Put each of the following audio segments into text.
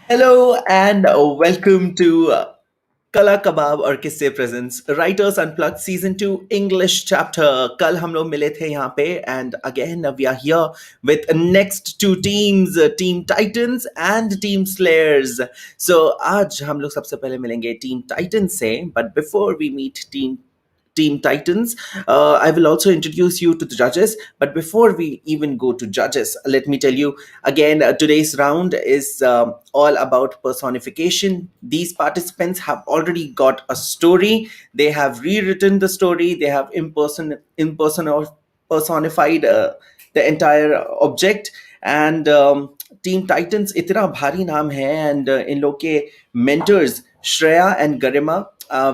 Hello and welcome to Kalaa Kebab or Kisse presents Writers Unplugged Season 2 English chapter. कल हम लोग मिले थे यहाँ पे and again we are here with next two teams, Team Titans and Team Slayers. So आज हम लोग सबसे पहले मिलेंगे Team Titans से, but before we meet Team Titans. I will also introduce you to the judges. But before we even go to judges, let me tell you again today's round is all about personification. These participants have already got a story, they have rewritten the story, they have personified the entire object. And Team Titans इतना भारी नाम है and इन लोग के mentors Shreya and Garima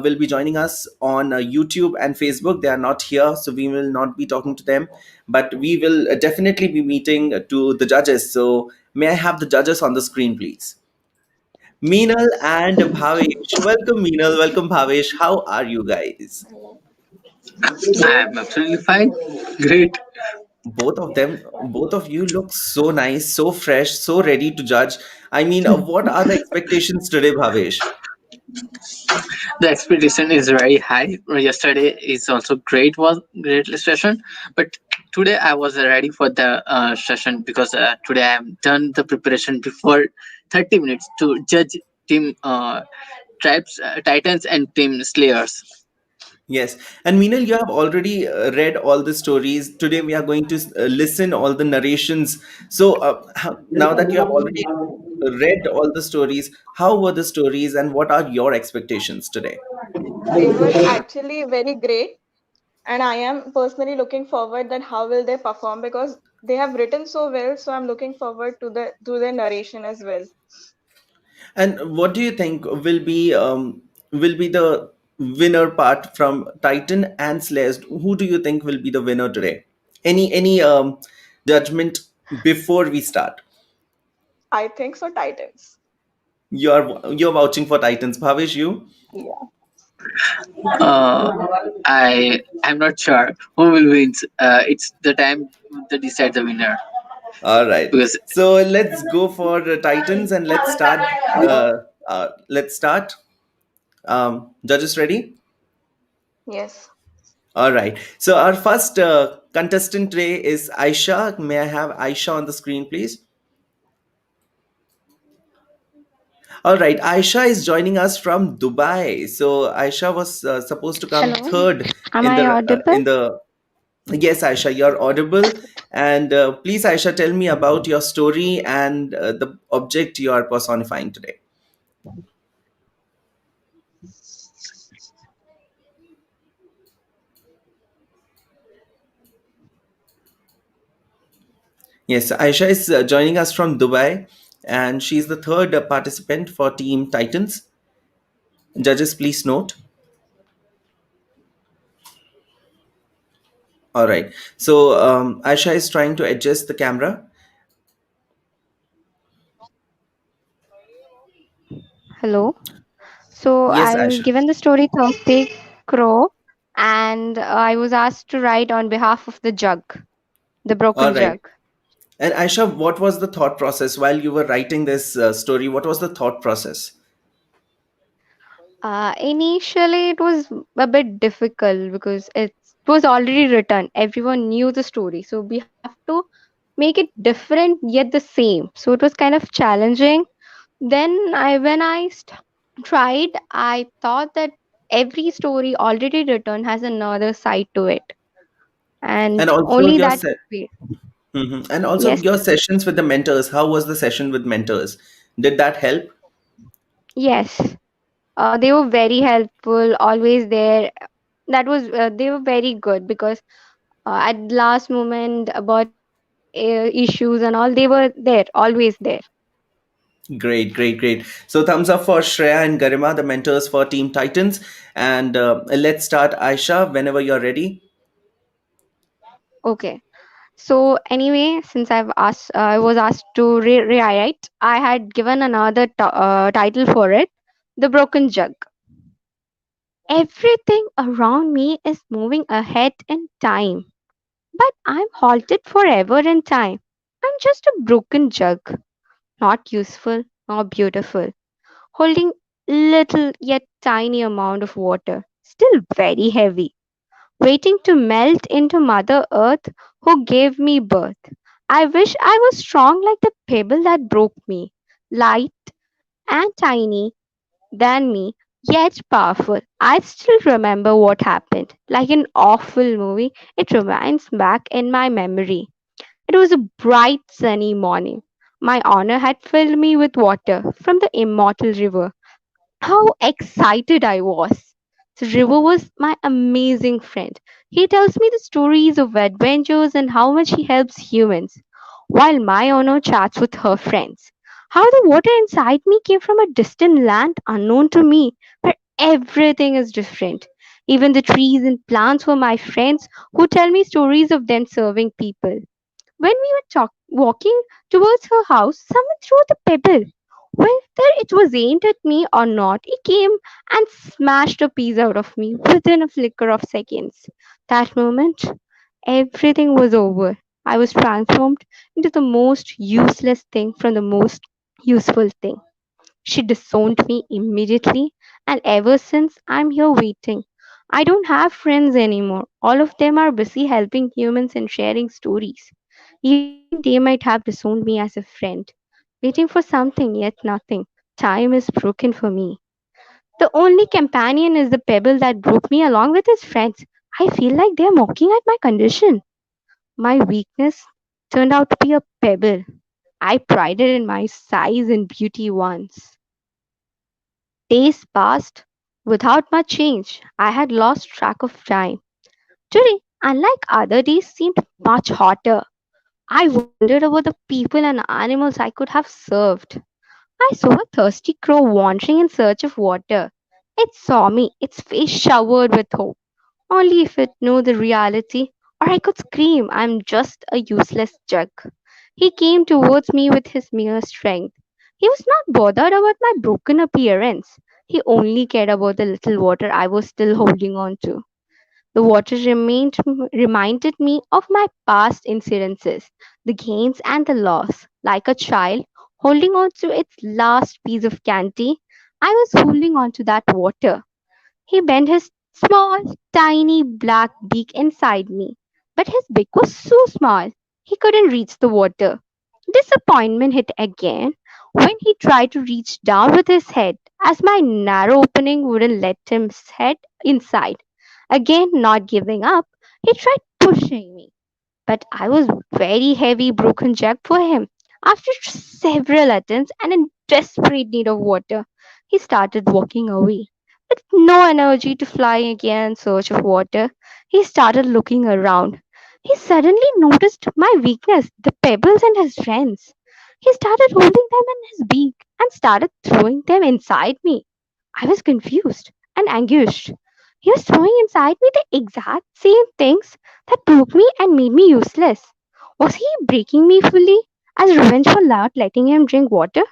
will be joining us on YouTube and Facebook. They are not here, so we will not be talking to them, but we will definitely be meeting to the judges. So may I have the judges on the screen, please? Meenal and Bhavesh. Welcome, Meenal. Welcome, Bhavesh. How are you guys? I'm absolutely fine. Great. Both of you look so nice, so fresh, so ready to judge. I mean, what are the expectations today, Bhavesh? The expectation is very high. Yesterday is also great session, but today I was ready for the session because today I have done the preparation before 30 minutes to judge team tribes, titans and team slayers. Yes, and Meenal, you have already read all the stories. Today we are going to listen all the narrations. So now that you have already read all the stories, how were the stories, and what are your expectations today? They were actually very great, and I am personally looking forward that how will they perform because they have written so well. So I'm looking forward to their narration as well. And what do you think will be the winner part from Titan and Slayers? Who do you think will be the winner today? Any judgment before we start? I think so, Titans. You're vouching for Titans, Bhavesh. You? Yeah. I'm not sure who will win. It's the time to decide the winner All right. because So let's go for Titans and let's start. Let's start. Judges ready? Yes. All right. So our first contestant today is Aisha. May I have Aisha on the screen, please? All right. Aisha is joining us from Dubai. So Aisha was supposed to come Hello, third am I in audible? the. Yes, Aisha, you're audible. And please, Aisha, tell me about your story and the object you are personifying today. Yes, Aisha is joining us from Dubai, and she's the third participant for Team Titans. Judges, please note. All right. So Aisha is trying to adjust the camera. Hello. So Yes, I'm Aisha. given the story Thursday Crow, and I was asked to write on behalf of the jug, the All broken right. jug. And Aisha, what was the thought process while you were writing this story? What was the thought process? Initially, it was a bit difficult because it was already written. Everyone knew the story, so we have to make it different yet the same. So it was kind of challenging. When I tried, I thought that every story already written has another side to it, And and also only your that way. and also Yes, your sessions with the mentors. How was the session with mentors? Did that help? yes. They were very helpful, always there. That was they were very good because at last moment about issues and all, they were there, always there. Great, great, great. So thumbs up for Shreya and Garima, the mentors for Team Titans. And let's start, Aisha, whenever you're ready. Okay. So anyway, since I was asked to rewrite. I had given another title for it, "The Broken Jug." Everything around me is moving ahead in time, but I'm halted forever in time. I'm just a broken jug, not useful, Oh, beautiful. Holding little yet tiny amount of water, still very heavy, waiting to melt into Mother Earth who gave me birth. I wish I was strong like the pebble that broke me, light and tiny than me, yet powerful. I still remember what happened. Like an awful movie, it remains back in my memory. It was a bright sunny morning. My honor had filled me with water from the immortal river. How excited I was! The river was my amazing friend. He tells me the stories of adventures and how much he helps humans, while my owner chats with her friends. How the water inside me came from a distant land unknown to me, where everything is different. Even the trees and plants were my friends who tell me stories of them serving people. When we were walking towards her house, someone threw the pebble. Whether it was aimed at me or not, it came and smashed a piece out of me within a flicker of seconds. That moment, everything was over. I was transformed into the most useless thing from the most useful thing. She disowned me immediately, and ever since I'm here waiting. I don't have friends anymore. All of them are busy helping humans and sharing stories. Even they might have disowned me as a friend, waiting for something yet nothing. Time is broken for me. The only companion is the pebble that broke me along with his friends. I feel like they are mocking at my condition. My weakness turned out to be a pebble. I prided in my size and beauty once. Days passed without much change. I had lost track of time. Today, unlike other days, seemed much hotter. I wondered about the people and animals I could have served. I saw a thirsty crow wandering in search of water. It saw me, its face showered with hope. Only if it knew the reality, or I could scream, I'm just a useless jug. He came towards me with his mere strength. He was not bothered about my broken appearance. He only cared about the little water I was still holding on to. The water reminded me of my past incidences, the gains and the loss. Like a child holding on to its last piece of candy, I was holding on to that water. He bent his small, tiny black beak inside me, but his beak was so small he couldn't reach the water. Disappointment hit again when he tried to reach down with his head, as my narrow opening wouldn't let him head inside. Again, not giving up, he tried pushing me, but I was very heavy broken jug for him. After several attempts and in desperate need of water, he started walking away. With no energy to fly again in search of water, he started looking around. He suddenly noticed my weakness, the pebbles and his friends. He started holding them in his beak and started throwing them inside me. I was confused and anguished. He was throwing inside me the exact same things that broke me and made me useless. Was he breaking me fully as revenge for not letting him drink water?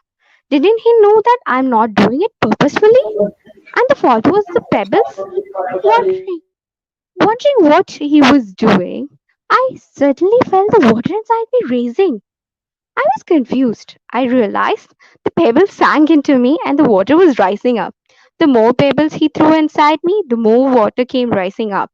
Didn't he know that I'm not doing it purposefully? And the fault was the pebbles? Wondering, wondering what he was doing, I suddenly felt the water inside me raising. I was confused. I realized the pebbles sank into me and the water was rising up. The more pebbles he threw inside me, the more water came rising up.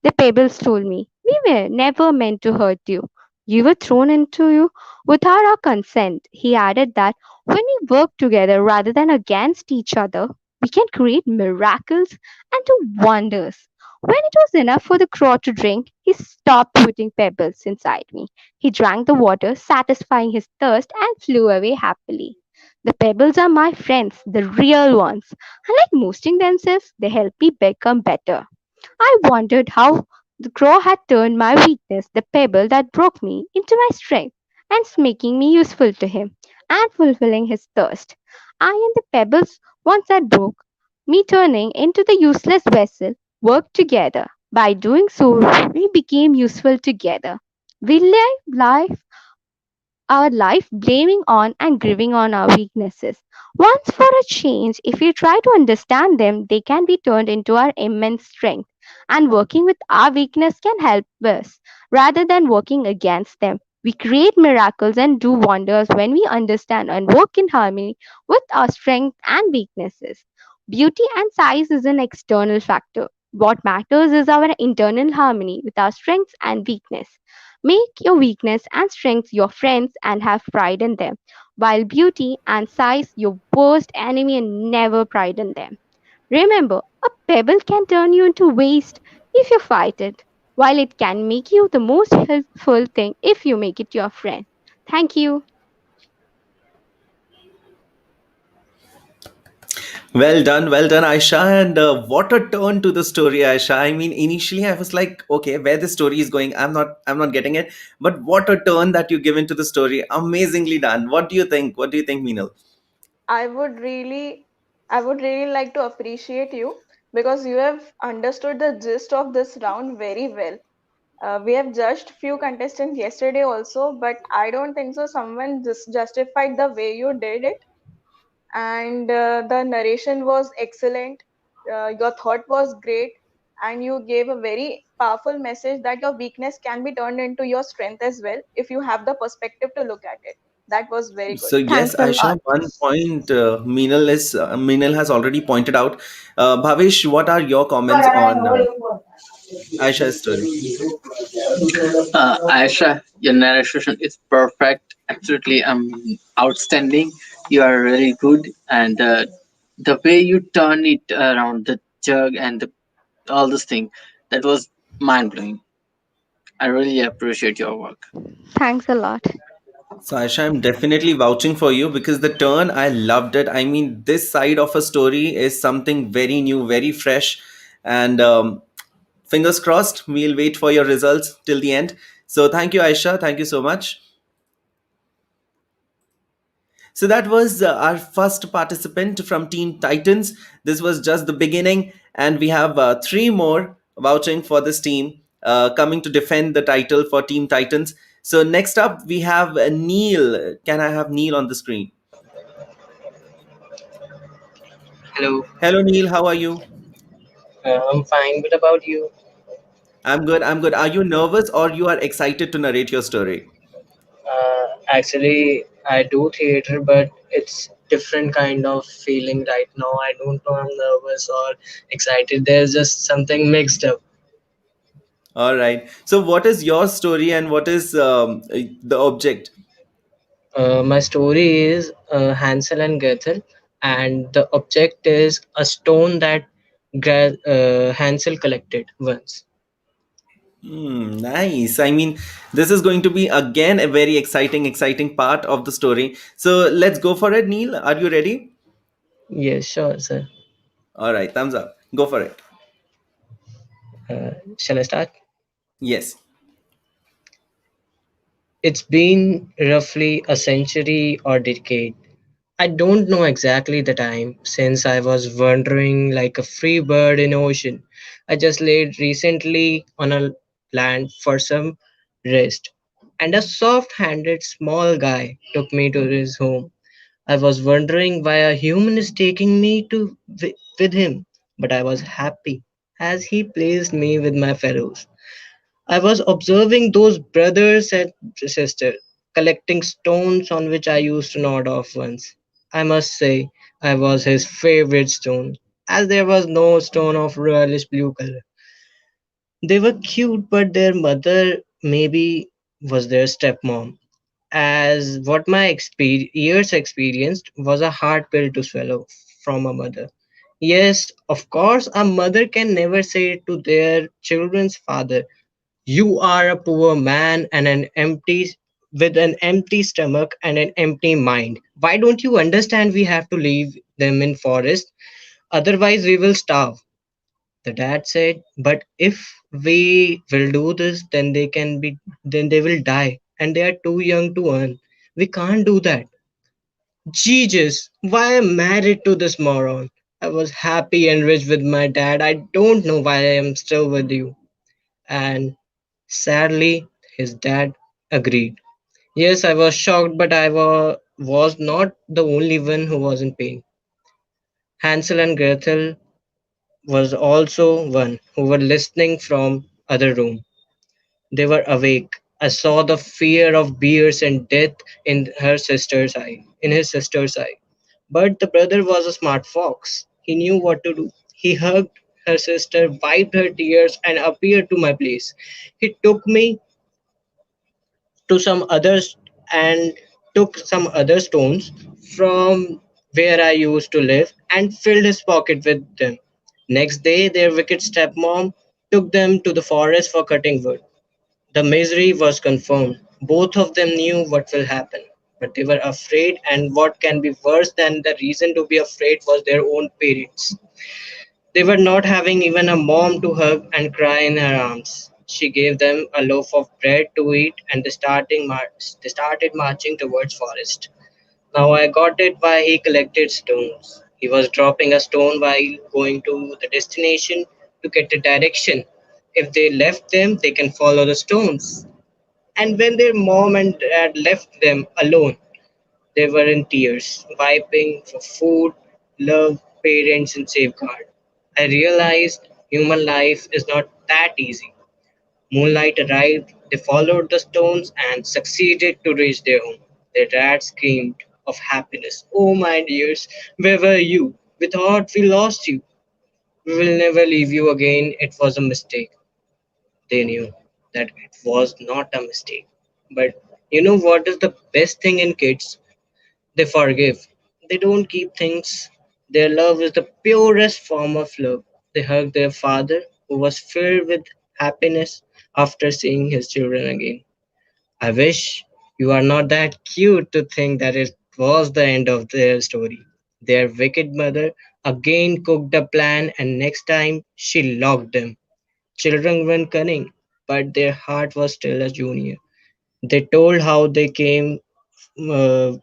The pebbles told me, we were never meant to hurt you. You were thrown into you without our consent. He added that when we work together rather than against each other, we can create miracles and do wonders. When it was enough for the crow to drink, he stopped putting pebbles inside me. He drank the water, satisfying his thirst, and flew away happily. The pebbles are my friends, the real ones. Unlike moosting themselves, they help me become better. I wondered how the crow had turned my weakness, the pebble that broke me, into my strength, and making me useful to him and fulfilling his thirst. I and the pebbles, once that broke me turning into the useless vessel, worked together. By doing so, we became useful together. We live life our life blaming on and grieving on our weaknesses. Once for a change, if we try to understand them, they can be turned into our immense strength. And working with our weakness can help us rather than working against them. We create miracles and do wonders when we understand and work in harmony with our strengths and weaknesses. Beauty and size is an external factor. What matters is our internal harmony with our strengths and weakness. Make your weakness and strengths your friends and have pride in them, while beauty and size your worst enemy and never pride in them. Remember, a pebble can turn you into waste if you fight it, while it can make you the most helpful thing if you make it your friend. Thank you. Well done, Aisha. And what a turn to the story, Aisha. I mean, initially I was like, okay, where the story is going, I'm not getting it. But what a turn that you give into the story. Amazingly done. What do you think? What do you think, Meenal? I would really, I would really like to appreciate you because you have understood the gist of this round very well. We have judged few contestants yesterday also, but I don't think so. Someone just justified the way you did it, and the narration was excellent. Your thought was great, and you gave a very powerful message that your weakness can be turned into your strength as well if you have the perspective to look at it. That was very good. So yes, Thanks a Aisha, lot. one point Meenal has already pointed out. Bhavish, what are your comments on Aisha's story? Aisha, your narration is perfect, absolutely outstanding. You are really good, and the way you turn it around, the jug and all this thing, that was mind blowing. I really appreciate your work. Thanks a lot. So Aisha, I'm definitely vouching for you because the turn, I loved it. I mean, this side of a story is something very new, very fresh, and fingers crossed. We'll wait for your results till the end. So thank you, Aisha. Thank you so much. So that was our first participant from Team Titans. This was just the beginning, and we have three more vouching for this team coming to defend the title for Team Titans. So next up, we have Neil. Can I have Neil on the screen? Hello, Hello, Neil. How are you? I'm fine. What about you? I'm good. I'm good. Are you nervous or you are excited to narrate your story? Actually, I do theater, but it's different kind of feeling right now. I don't know I'm nervous or excited. There's just something mixed up. All right. So, what is your story and what is the object? My story is Hansel and Gretel, and the object is a stone that Hansel collected once. Nice. I mean, this is going to be again a very exciting part of the story. So, let's go for it, Neil. Are you ready? Yes, sure, sir. All right. Thumbs up. Go for it. Shall I start? Yes. It's been roughly a century or decade. I don't know exactly the time since I was wandering like a free bird in ocean. I just laid recently on a land for some rest, and a soft-handed small guy took me to his home. I was wondering why a human is taking me with him, but I was happy as he placed me with my fellows. I was observing those brothers and sisters collecting stones on which I used to nod off once. I must say, I was his favorite stone, as there was no stone of royalish blue color. They were cute, but their mother maybe was their stepmom, as what my years experienced was a hard pill to swallow from a mother. Yes, of course, a mother can never say to their children's father, you are a poor man and an empty with an empty stomach and an empty mind. Why don't you understand we have to leave them in forest? Otherwise we will starve. The dad said, but if we will do this, then they will die and they are too young to earn. We can't do that. Jesus, why am I married to this moron? I was happy and rich with my dad. I don't know why I am still with you. And sadly, his dad agreed. Yes, I was shocked, but was not the only one who was in pain. Hansel and Gretel was also one who were listening from other room. They were awake. I saw the fear of bears and death in his sister's eye. But the brother was a smart fox. He knew what to do. He hugged her sister, wiped her tears, and appeared to my place. He took me to some others and took some other stones from where I used to live and filled his pocket with them. Next day, their wicked stepmom took them to the forest for cutting wood. The misery was confirmed. Both of them knew what will happen, but they were afraid, and what can be worse than the reason to be afraid was their own parents. They were not having even a mom to hug and cry in her arms. She gave them a loaf of bread to eat, and they started marching towards forest. Now I got it why he collected stones. He was dropping a stone while going to the destination to get the direction. If they left them, they can follow the stones. And when their mom and dad left them alone, they were in tears, wiping for food, love, parents, and safeguard. I realized human life is not that easy. Moonlight arrived, they followed the stones and succeeded to reach their home. Their dad screamed of happiness. Oh, my dears, where were you? We thought we lost you. We will never leave you again. It was a mistake. They knew that it was not a mistake. But you know what is the best thing in kids? They forgive. They don't keep things. Their love is the purest form of love. They hug their father, who was filled with happiness after seeing his children again. I wish you are not that cute to think that it was the end of their story. Their wicked mother again cooked a plan, and next time she locked them. Children were cunning, but their heart was still a junior. They told how they came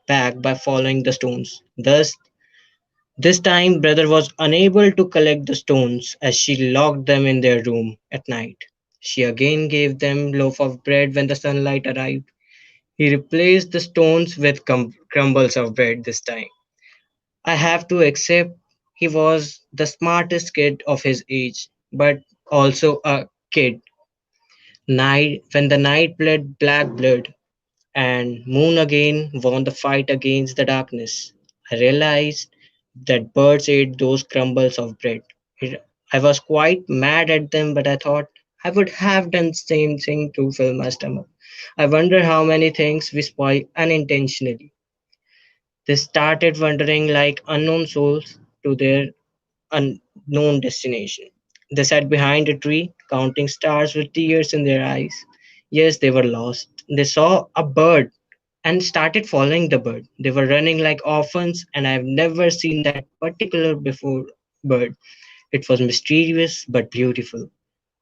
back by following the stones. Thus, this time, brother was unable to collect the stones as she locked them in their room at night. She again gave them loaf of bread when the sunlight arrived. He replaced the stones with crumbles of bread this time. I have to accept he was the smartest kid of his age, but also a kid. Night when the night bled black blood, and moon again won the fight against the darkness. I realized that birds ate those crumbles of bread. I was quite mad at them, but I thought I would have done the same thing to fill my stomach. I wonder how many things we spoil unintentionally. They started wandering like unknown souls to their unknown destination. They sat behind a tree, counting stars with tears in their eyes. Yes, they were lost. They saw a bird and started following the bird. They were running like orphans, and I've never seen that particular before bird. It was mysterious but beautiful.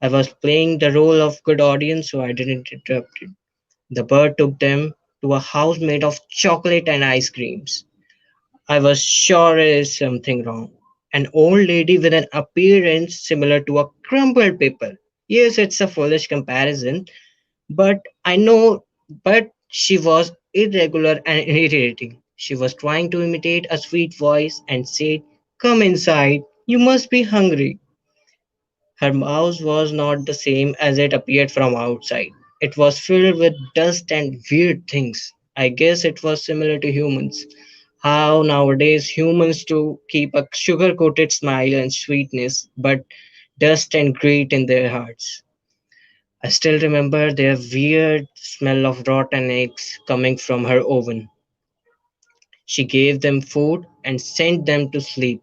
I was playing the role of good audience, so I didn't interrupt it. The bird took them to a house made of chocolate and ice creams. I was sure there is something wrong. An old lady with an appearance similar to a crumpled paper. Yes, it's a foolish comparison, but I know, but she was irregular and irritating. She was trying to imitate a sweet voice and said, "Come inside, you must be hungry." Her mouth was not the same as it appeared from outside. It was filled with dust and weird things. I guess it was similar to humans. How nowadays humans to keep a sugar coated smile and sweetness, but dust and greed in their hearts. I still remember their weird smell of rotten eggs coming from her oven. She gave them food and sent them to sleep.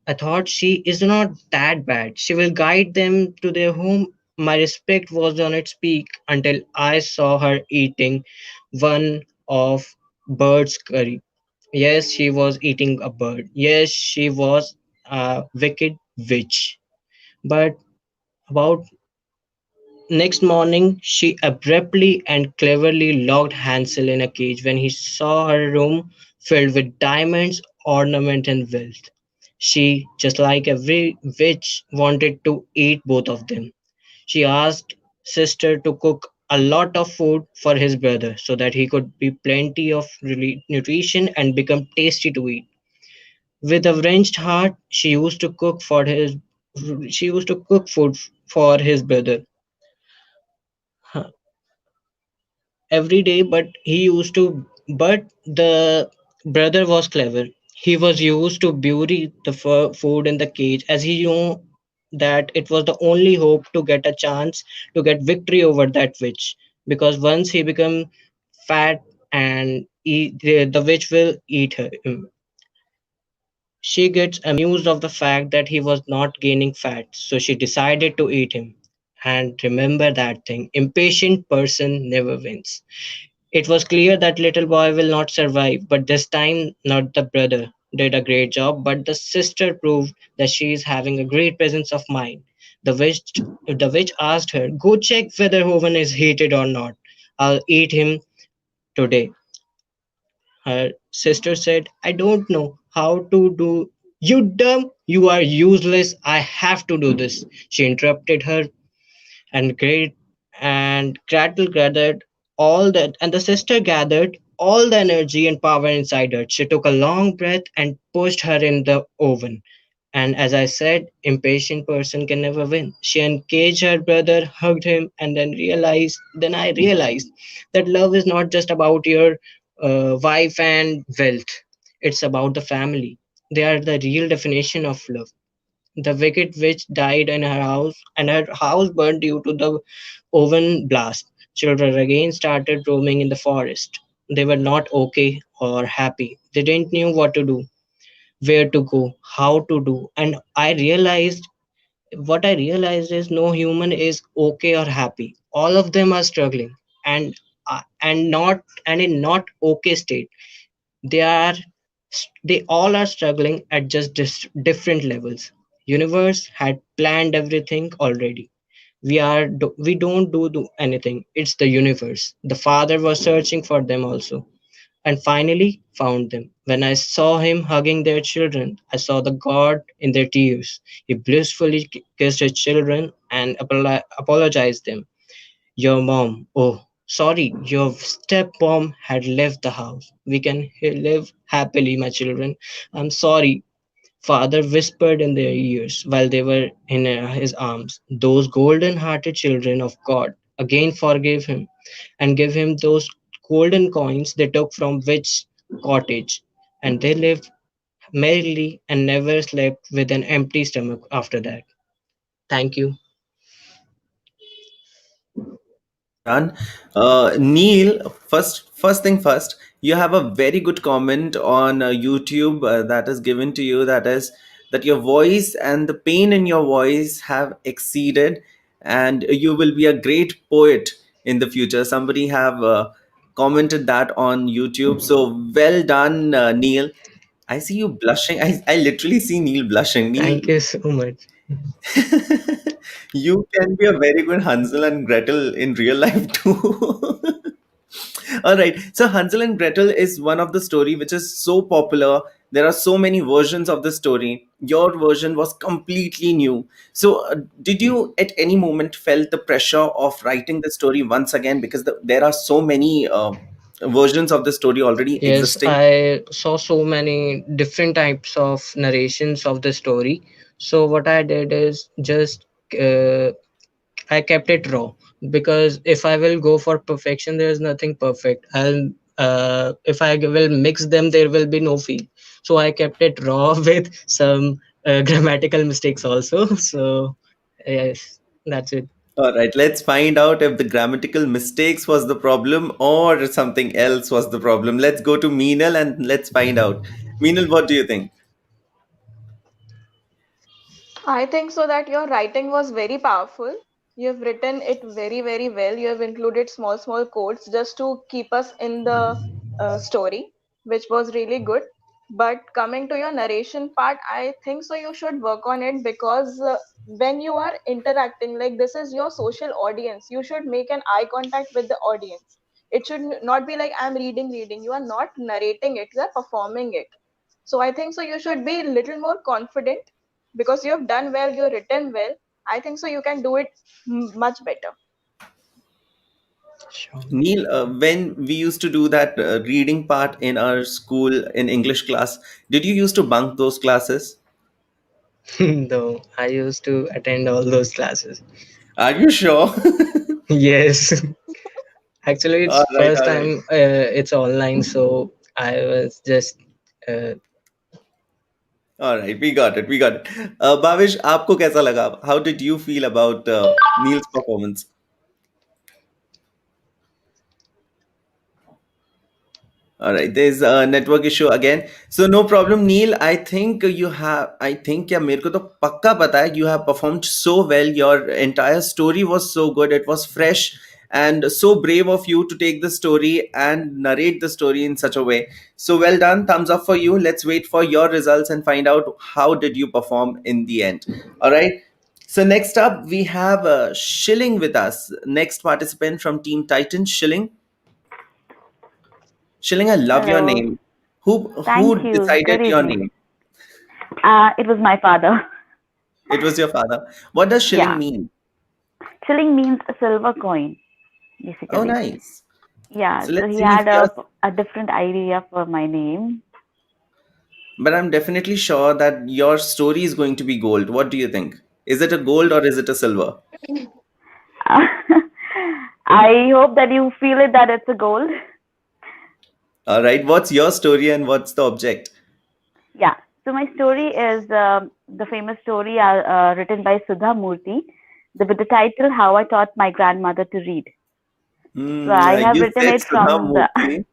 I thought she is not that bad. She will guide them to their home. My respect was on its peak until I saw her eating one of bird's curry. Yes, she was eating a bird. Yes, she was a wicked witch. But about next morning, she abruptly and cleverly locked Hansel in a cage when he saw her room filled with diamonds, ornament, and wealth. She, just like every witch, wanted to eat both of them. She asked sister to cook a lot of food for his brother so that he could be plenty of nutrition and become tasty to eat. With a wrenched heart, she used to cook food for his brother. every day, but he used to. But the brother was clever. He was used to bury the food in the cage, as he knew that it was the only hope to get a chance to get victory over that witch. Because once he become fat and the witch will eat him. She gets amused of the fact that he was not gaining fat, so she decided to eat him. And remember that thing, impatient person never wins. It was clear that little boy will not survive, but this time not the brother did a great job, but the sister proved that she is having a great presence of mind. The witch asked her, "Go check whether Hoven is heated or not. I'll eat him today." Her sister said, "I don't know how to do." "You dumb! You are useless. I have to do this." She interrupted her, and Gretel gathered all that, and the sister gathered all the energy and power inside her. She took a long breath and pushed her in the oven. And as I said, impatient person can never win. She engaged her brother, hugged him, and then I realized that love is not just about your wife and wealth. It's about the family. They are the real definition of love. The wicked witch died in her house, and her house burned due to the oven blast. Children again started roaming in the forest. They were not okay or happy. They didn't know what to do, where to go, how to do. And what I realized is no human is okay or happy. All of them are struggling, and in not okay state. They are they all are struggling at just different levels. Universe had planned everything already. We don't do anything. It's the universe. The father was searching for them also, and finally found them. When I saw him hugging their children, I saw the God in their tears. He blissfully kissed his children and apologized them. "Your mom, oh, sorry, your stepmom had left the house. We can live happily, my children. I'm sorry." Father whispered in their ears while they were in his arms. Those golden hearted children of God again forgave him and gave him those golden coins they took from Witch's cottage. And they lived merrily and never slept with an empty stomach after that. Thank you. Well done. Neil, first thing first, you have a very good comment on YouTube that is given to you, that is that your voice and the pain in your voice have exceeded, and you will be a great poet in the future. Somebody have commented that on YouTube. So well done, Neil. I see you blushing. I literally see Neil blushing. Neil, Thank you so much. you can be a very good Hansel and Gretel in real life too. All right. So Hansel and Gretel is one of the story which is so popular. There are so many versions of the story. Your version was completely new. So did you at any moment felt the pressure of writing the story once again, because there are so many versions of the story already Yes, existing? I saw so many different types of narrations of the story. So what I did is just uh, I kept it raw, because if I will go for perfection, there is nothing perfect. If I will mix them, there will be no feel. So I kept it raw with some grammatical mistakes also. So yes, that's it. All right, let's find out if the grammatical mistakes was the problem or something else was the problem. Let's go to Meenal and let's find out. Meenal, what do you think? I think so that your writing was very powerful. You've written it very, very well. You have included small, small quotes just to keep us in the story, which was really good. But coming to your narration part, I think so you should work on it, because when you are interacting, like this is your social audience, you should make an eye contact with the audience. It should not be like I'm reading. You are not narrating it, you are performing it. So I think so you should be a little more confident, because you have done well, you've written well. I think so you can do it much better. Sure. Neil, when we used to do that reading part in our school in English class, did you used to bunk those classes? No, I used to attend all those classes. Are you sure? Yes. Actually, All it's right, first all right. time it's online, so I was just uh, All right, we got it. We got it. Bhavish, आपको कैसा लगा? How did you feel about Neil's performance? All right, there's a network issue again. So no problem, Neil. I think you have. I think yeah, मेरे को तो पक्का पता है. You have performed so well. Your entire story was so good. It was fresh and so brave of you to take the story and narrate the story in such a way. So well done. Thumbs up for you. Let's wait for your results and find out how did you perform in the end. All right. So next up, we have Shilling with us. Next participant from Team Titan, Shilling. Shilling, I love your Hello. name. Thank Who you. decided Good your evening. name? It was my father. It was your father. What does shilling Yeah. mean? Shilling means a silver coin, Oh, basically. nice. Yeah. So So let's he see if had you're. a different idea for my name. But I'm definitely sure that your story is going to be gold. What do you think? Is it a gold or is it a silver? I hope that you feel it that it's a gold. All right. What's your story and what's the object? Yeah. So my story is the famous story written by Sudha Murthy, with the title "How I Taught My Grandmother to Read." So I have You written said it Sudha from the Murthy,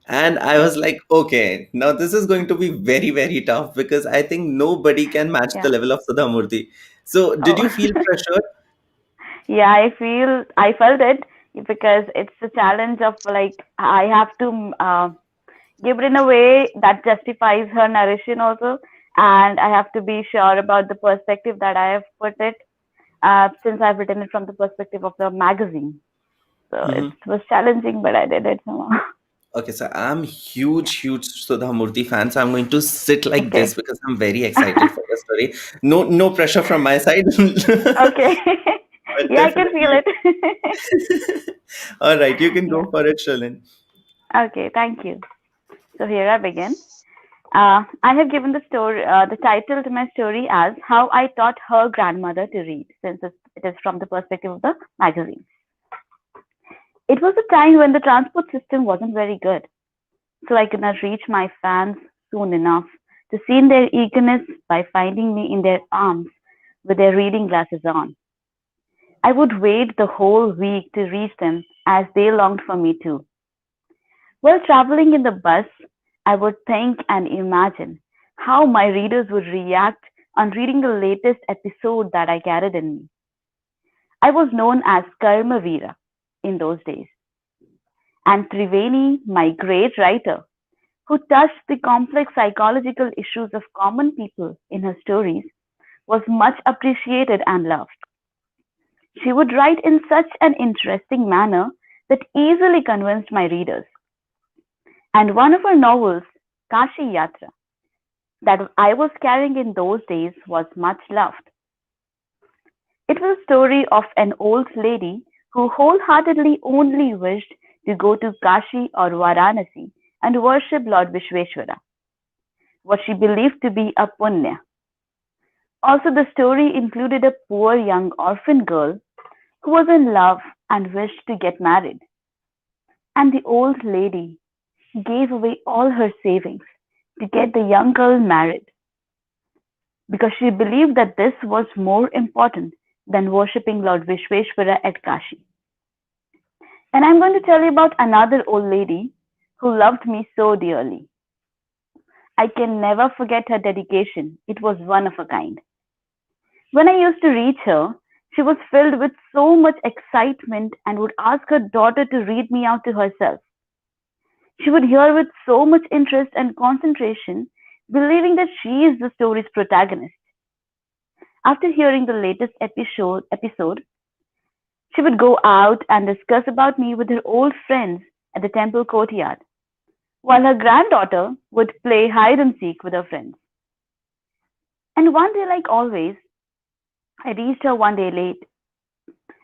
and I yeah, was like, okay, now this is going to be very, very tough because I think nobody can match the yeah. level of Sudha Murthy. So, did Oh. you feel pressured? Yeah, I felt it because it's a challenge of like I have to give it in a way that justifies her narration also, and I have to be sure about the perspective that I have put it, since I've written it from the perspective of the magazine. So it was challenging, but I did it somehow. Okay, so I'm huge Sudha Murthy fan. So I'm going to sit like this Okay. because I'm very excited for the story. No pressure from my side, Okay. but Yeah, I can feel definitely. it. All right, you can Yeah. go for it, Shalin. Okay. Thank you. So here I begin. I have given the title to my story as How I Taught Her Grandmother to Read, since it is from the perspective of the magazine. It was a time when the transport system wasn't very good, so I could not reach my fans soon enough to see their eagerness by finding me in their arms with their reading glasses on. I would wait the whole week to reach them as they longed for me too. While traveling in the bus, I would think and imagine how my readers would react on reading the latest episode that I carried in me. I was known as Karmavira in those days, and Triveni, my great writer, who touched the complex psychological issues of common people in her stories, was much appreciated and loved. She would write in such an interesting manner that easily convinced my readers. And one of her novels, Kashi Yatra, that I was carrying in those days was much loved. It was a story of an old lady who wholeheartedly only wished to go to Kashi or Varanasi and worship Lord Vishweshwara, what she believed to be a punya. Also, the story included a poor young orphan girl who was in love and wished to get married. And the old lady gave away all her savings to get the young girl married because she believed that this was more important than worshipping Lord Vishweshwara at Kashi. And I'm going to tell you about another old lady who loved me so dearly. I can never forget her dedication. It was one of a kind. When I used to reach her, she was filled with so much excitement and would ask her daughter to read me out to herself. She would hear with so much interest and concentration, believing that she is the story's protagonist. After hearing the latest episode, she would go out and discuss about me with her old friends at the temple courtyard, while her granddaughter would play hide and seek with her friends. And one day, like always, I reached her one day late,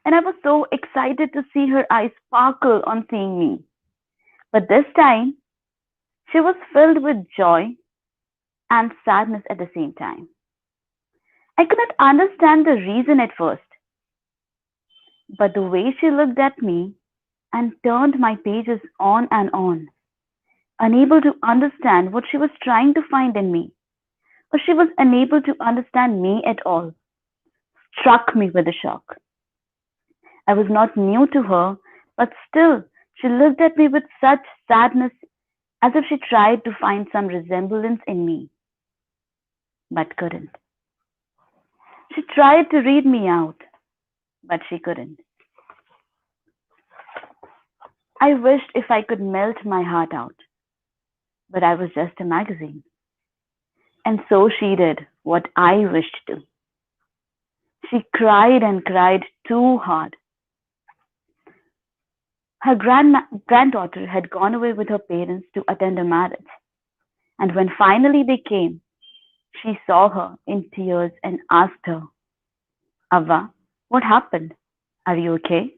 and I was so excited to see her eyes sparkle on seeing me. But this time, she was filled with joy and sadness at the same time. I could not understand the reason at first, but the way she looked at me and turned my pages on and on, unable to understand what she was trying to find in me, or she was unable to understand me at all, struck me with a shock. I was not new to her, but still she looked at me with such sadness as if she tried to find some resemblance in me, but couldn't. She tried to read me out, but she couldn't. I wished if I could melt my heart out, but I was just a magazine. And so she did what I wished to. She cried and cried too hard. Her granddaughter had gone away with her parents to attend a marriage, and when finally they came, she saw her in tears and asked her, Ava, what happened? Are you okay?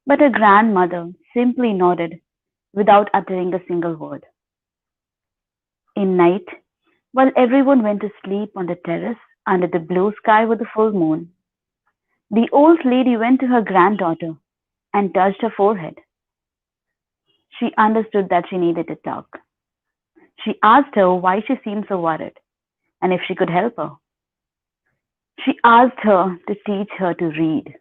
But her grandmother simply nodded without uttering a single word. In night, while everyone went to sleep on the terrace under the blue sky with the full moon, the old lady went to her granddaughter and touched her forehead. She understood that she needed to talk. She asked her why she seemed so worried and if she could help her. She asked her to teach her to read.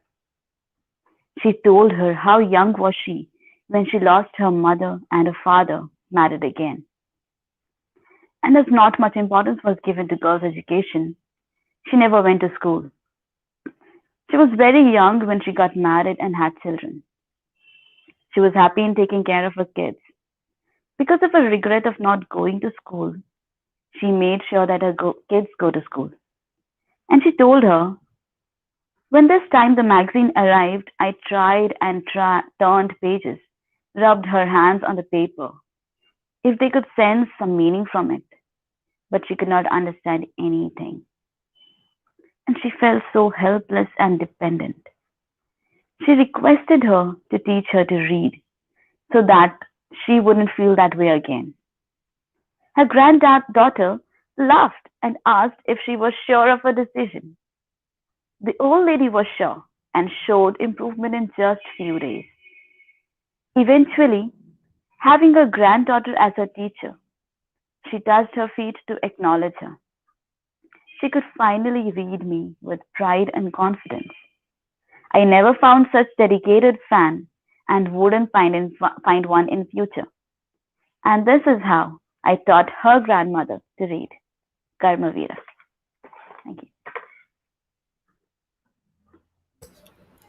She told her how young was she when she lost her mother and her father married again. And as not much importance was given to girls' education, she never went to school. She was very young when she got married and had children. She was happy in taking care of her kids. Because of her regret of not going to school, she made sure that her kids go to school. And she told her, when this time the magazine arrived, I tried and turned pages, rubbed her hands on the paper, if they could sense some meaning from it. But she could not understand anything. And she felt so helpless and dependent. She requested her to teach her to read so that she wouldn't feel that way again. Her granddaughter laughed and asked if she was sure of her decision. The old lady was sure and showed improvement in just few days. Eventually, having her granddaughter as her teacher, she touched her feet to acknowledge her. She could finally read me with pride and confidence. I never found such dedicated fan and wouldn't find one in future. And this is how I taught her grandmother to read. Karmavira. Thank you.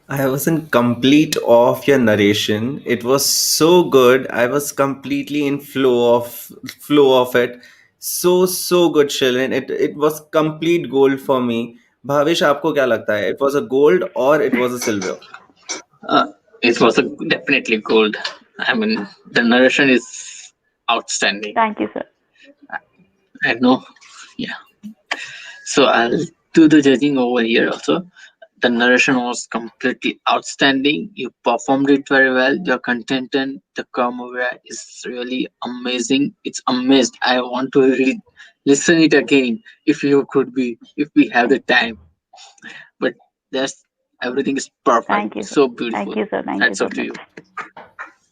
I was in complete awe of your narration. It was so good. I was completely in flow of it. So good, Shilin. It was complete gold for me. Bhavish, आपको क्या लगता है? It was a gold or it was a silver? Uh, it was definitely gold. I mean, the narration is outstanding. Thank you, sir. I know. Yeah. So I'll do the judging over here also. The narration was completely outstanding. You performed it very well. Your content and the Kamavira is really amazing. It's amazed. I want to listen it again if we have the time. But that's everything is perfect. Thank you, sir. So Thank beautiful. you, sir. Thank you That's so up to much. you.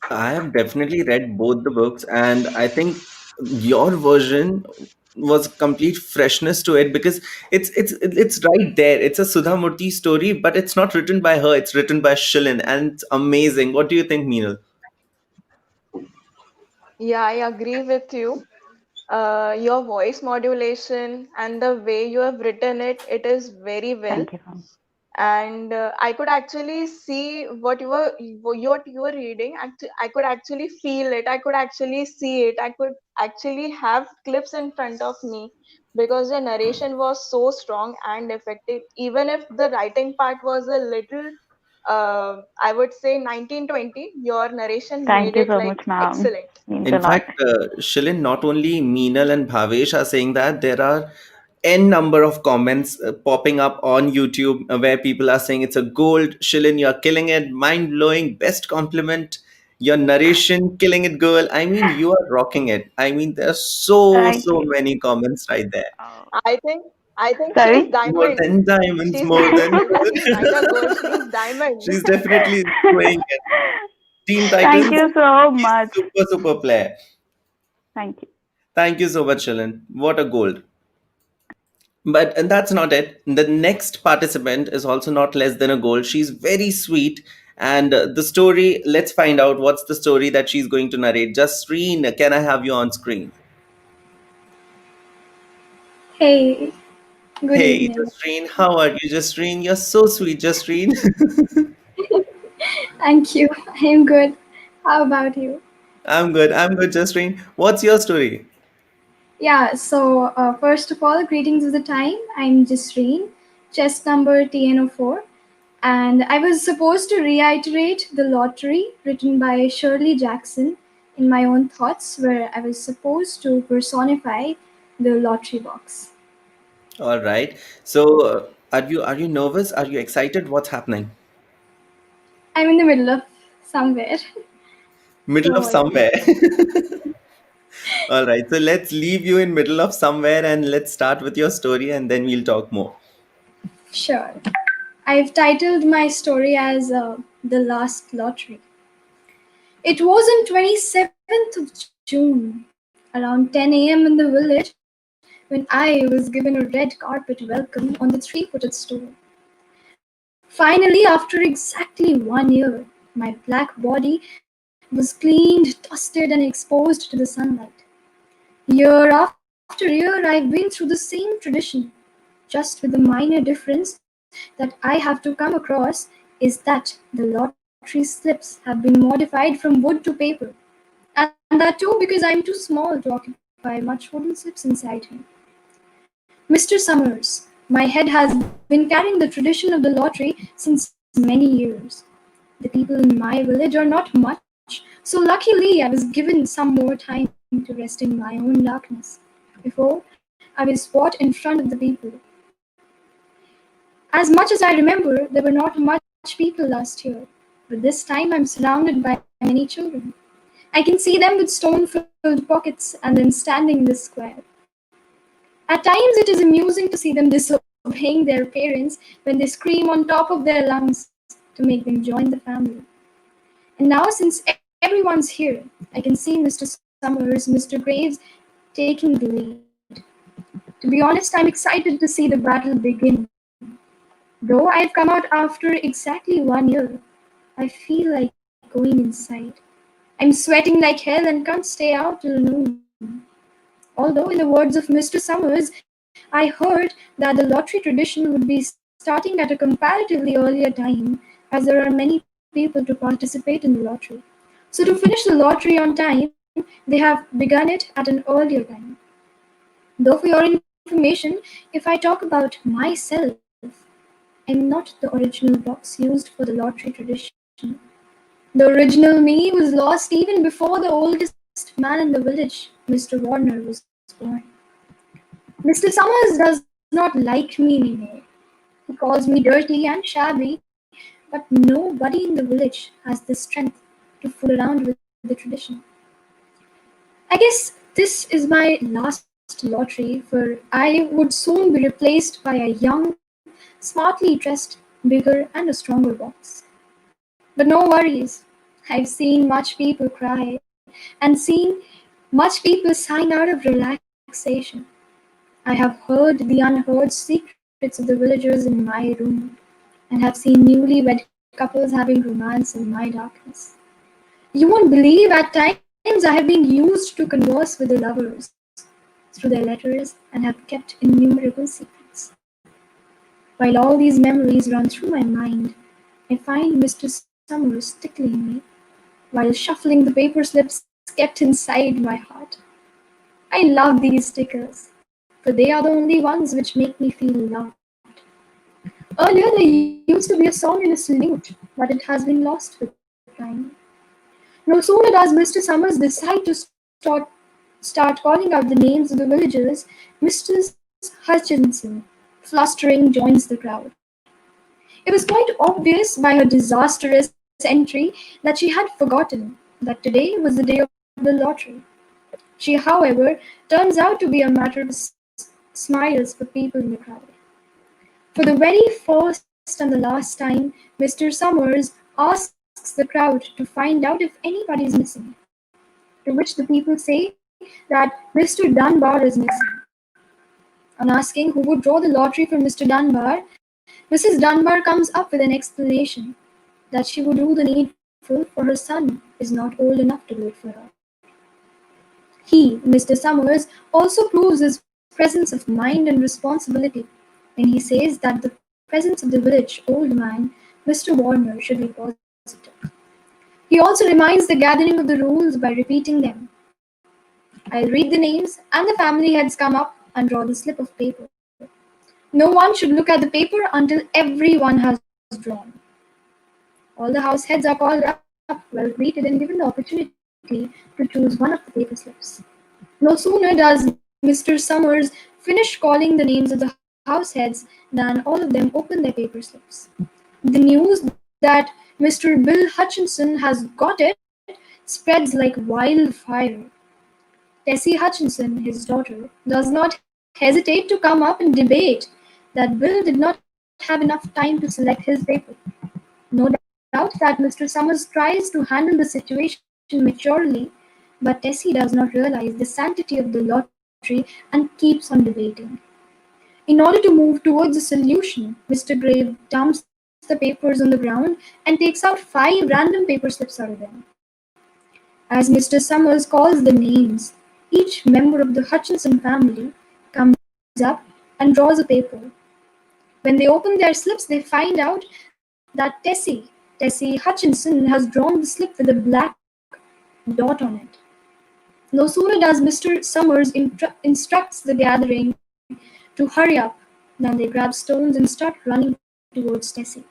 I have definitely read both the books, and I think your version was complete freshness to it because it's right there. It's a Sudha Murthy story, but it's not written by her. It's written by Shilin, and it's amazing. What do you think, Meenal? Yeah, I agree with you. Your voice modulation and the way you have written it, it is very well. Thank you so much. And I could actually see what you were reading. I could actually feel it. I could actually see it. I could actually have clips in front of me because the narration was so strong and effective. Even if the writing part was a little, I would say 1920, your narration Thank made you it so like much, ma'am. excellent. Means a In lot. fact, Shilin, not only Meenal and Bhavesh are saying that, there are n number of comments popping up on YouTube where people are saying it's a gold. Shilin, you're killing it, mind blowing, best compliment. Your narration, killing it, girl. I mean, you are rocking it. I mean, there's so Thank so you. many comments right there. Oh, I think. I think she's Sorry. More diamond. than diamonds, She's more than neither gold, she's diamond. she's definitely showing it. Teen Thank Titans, you so he's much. super, super player. Thank you. Thank you so much, Shilan. What a gold. But and that's not it. The next participant is also not less than a gold. She's very sweet. And the story, let's find out what's the story that she's going to narrate. Jasreen, can I have you on screen? Hey, good Hey, evening. Jasreen, how are you, Jasreen? You're so sweet, Jasreen. Thank you. I'm good. How about you? I'm good. I'm good, Jasreen. What's your story? Yeah, so first of all, greetings of the time. I'm Jasreen, chest number TNO4, and I was supposed to reiterate the lottery written by Shirley Jackson in my own thoughts, where I was supposed to personify the lottery box. All right. So, are you nervous? Are you excited? What's happening? I'm in the middle of somewhere. Middle of So, yeah, somewhere. All right. So let's leave you in middle of somewhere and let's start with your story and then we'll talk more. sure. I've titled my story as The Last Lottery. It was on 27th of June, around 10 a.m. in the village, when I was given a red carpet welcome on the three-footed stool. Finally, after exactly 1 year, my black body was cleaned, dusted, and exposed to the sunlight. Year after year, I've been through the same tradition, just with the minor difference that I have to come across is that the lottery slips have been modified from wood to paper. And that too because I'm too small to occupy much wooden slips inside me. Mr. Summers, my head has been carrying the tradition of the lottery since many years. The people in my village are not much, so luckily I was given some more time to rest in my own darkness before I was brought in front of the people. As much as I remember, there were not much people last year, but this time I'm surrounded by many children. I can see them with stone-filled pockets and then standing in the square. At times, it is amusing to see them disobeying their parents when they scream on top of their lungs to make them join the family. And now, since everyone's here, I can see Mr. Summers, Mr. Graves taking the lead. To be honest, I'm excited to see the battle begin. Though I've come out after exactly 1 year, I feel like going inside. I'm sweating like hell and can't stay out till noon. Although, in the words of Mr. Summers, I heard that the lottery tradition would be starting at a comparatively earlier time, as there are many people to participate in the lottery. So, to finish the lottery on time, they have begun it at an earlier time. Though, for your information, if I talk about myself, I'm not the original box used for the lottery tradition. The original me was lost even before the oldest man in the village, Mr. Warner, was born. Mr. Summers does not like me anymore. He calls me dirty and shabby, but nobody in the village has the strength to fool around with the tradition. I guess this is my last lottery, for I would soon be replaced by a young, smartly dressed, bigger, and a stronger box. But no worries, I've seen much people cry and seen much people sign out of relaxation. I have heard the unheard secrets of the villagers in my room and have seen newlywed couples having romance in my darkness. You won't believe at times I have been used to converse with the lovers through their letters and have kept innumerable secrets. While all these memories run through my mind, I find Mr. Summers tickling me while shuffling the paper slips kept inside my heart. I love these stickers, for they are the only ones which make me feel loved. Earlier, there used to be a song in a salute, but it has been lost with time. No sooner does Mr. Summers decide to start calling out the names of the villagers, Mrs. Hutchinson, flustering, joins the crowd. It was quite obvious by her disastrous entry that she had forgotten that today was the day of the lottery. She, however, turns out to be a matter of simple chance. smiles for people in the crowd. For the very first and the last time, Mr. Summers asks the crowd to find out if anybody is missing. To which the people say that Mr. Dunbar is missing. On asking who would draw the lottery for Mr. Dunbar, Mrs. Dunbar comes up with an explanation that she would do the needful, for her son is not old enough to do it for her. He, Mr. Summers, also proves his presence of mind and responsibility when he says that the presence of the village old man, Mr. Warner, should be positive. He also reminds the gathering of the rules by repeating them. I'll read the names, and the family heads come up and draw the slip of paper. No one should look at the paper until everyone has drawn. All the house heads are called up, well greeted, and given the opportunity to choose one of the paper slips. No sooner does Mr. Summers finish calling the names of the house heads than all of them open their paper slips. The news that Mr. Bill Hutchinson has got it spreads like wildfire. Tessie Hutchinson, his daughter, does not hesitate to come up and debate that Bill did not have enough time to select his paper. No doubt that Mr. Summers tries to handle the situation maturely, but Tessie does not realize the sanctity of the lottery and keeps on debating. In order to move towards a solution, Mr. Grave dumps the papers on the ground and takes out 5 random paper slips out of them. As Mr. Summers calls the names, each member of the Hutchinson family comes up and draws a paper. When they open their slips, they find out that Tessie Hutchinson has drawn the slip with a black dot on it. No sooner does Mr. Summers instructs the gathering to hurry up than they grab stones and start running towards Tessie,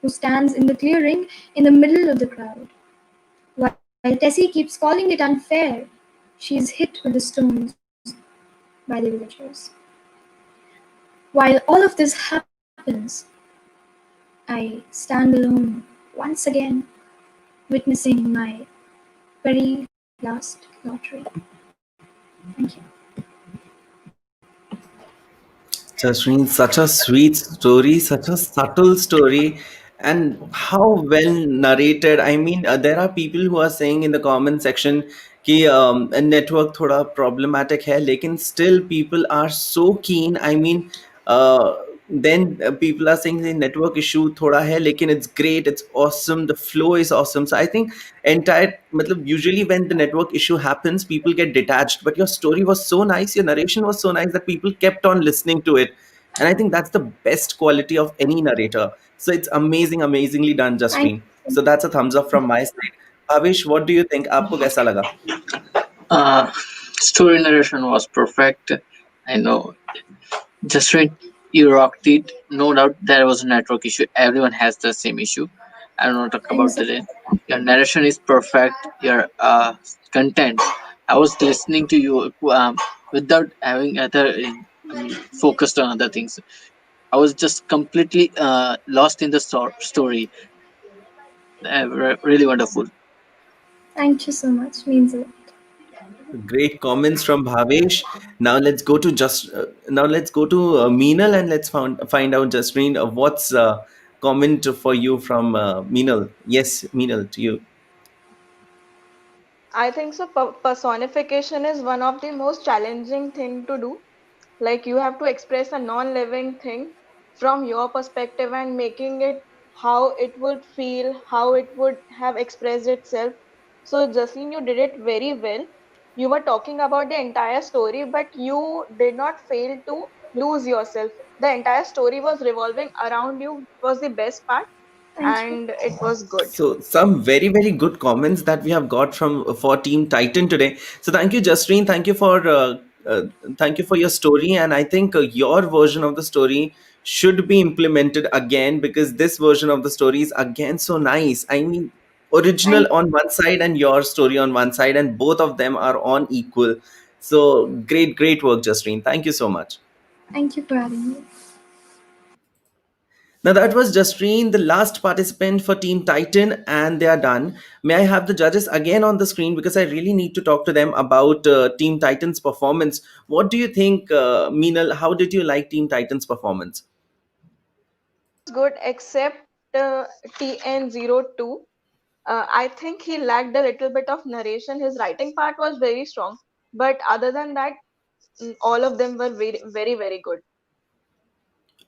who stands in the clearing in the middle of the crowd. While Tessie keeps calling it unfair, she is hit with the stones by the villagers. While all of this happens, I stand alone once again, witnessing my very last lottery. Thank you. Jasmine, such a sweet story, such a subtle story, and how well narrated. I mean, there are people who are saying in the comment section कि network थोड़ा problematic है, लेकिन still people are so keen. I mean, uh, then people are saying the network issue थोड़ा है, लेकिन it's great, it's awesome, the flow is awesome. So I think entire, मतलब usually when the network issue happens, people get detached. But your story was so nice, your narration was so nice that people kept on listening to it. And I think that's the best quality of any narrator. So it's amazing, amazingly done, Thank Jaspreet. you. So that's a thumbs up from my side. Bhavish, what do you think? आपको कैसा लगा? Uh, Story narration was perfect. I know. Just when you rocked it, no doubt there was a network issue. Everyone has the same issue. I don't want to talk about Exactly. your narration is perfect. Your content. I was listening to you without having focused on other things. I was just completely lost in the story. Really wonderful. Thank you so much. Means a lot. Great comments from Bhavesh. Now let's go to Meenal, and let's find out, Jaspreet, what's comment for you from Meenal. Yes, Meenal, to you. I think so. Personification is one of the most challenging thing to do. Like you have to express a non-living thing from your perspective and making it how it would feel, how it would have expressed itself. So Justine, you did it very well. You were talking about the entire story, but you did not fail to lose yourself. The entire story was revolving around you, was the best part, Thank you. and it was good. So some very very good comments that we have got from for Team Titan today. So thank you, Justine. Uh, thank you for your story, and I think your version of the story should be implemented again, because this version of the story is again so nice. I mean, original Thank on one side and your story on one side, and both of them are on equal. So great work, Justine. Thank you so much. thank you for having me. Now that was Jasreen, the last participant for Team Titan, and they are done. May I have the judges again on the screen because I really need to talk to them about Team Titan's performance. What do you think, Meenal? How did you like Team Titan's performance? Everyone was good except TN02. I think he lacked a little bit of narration. His writing part was very strong, but other than that, all of them were very, very, very good.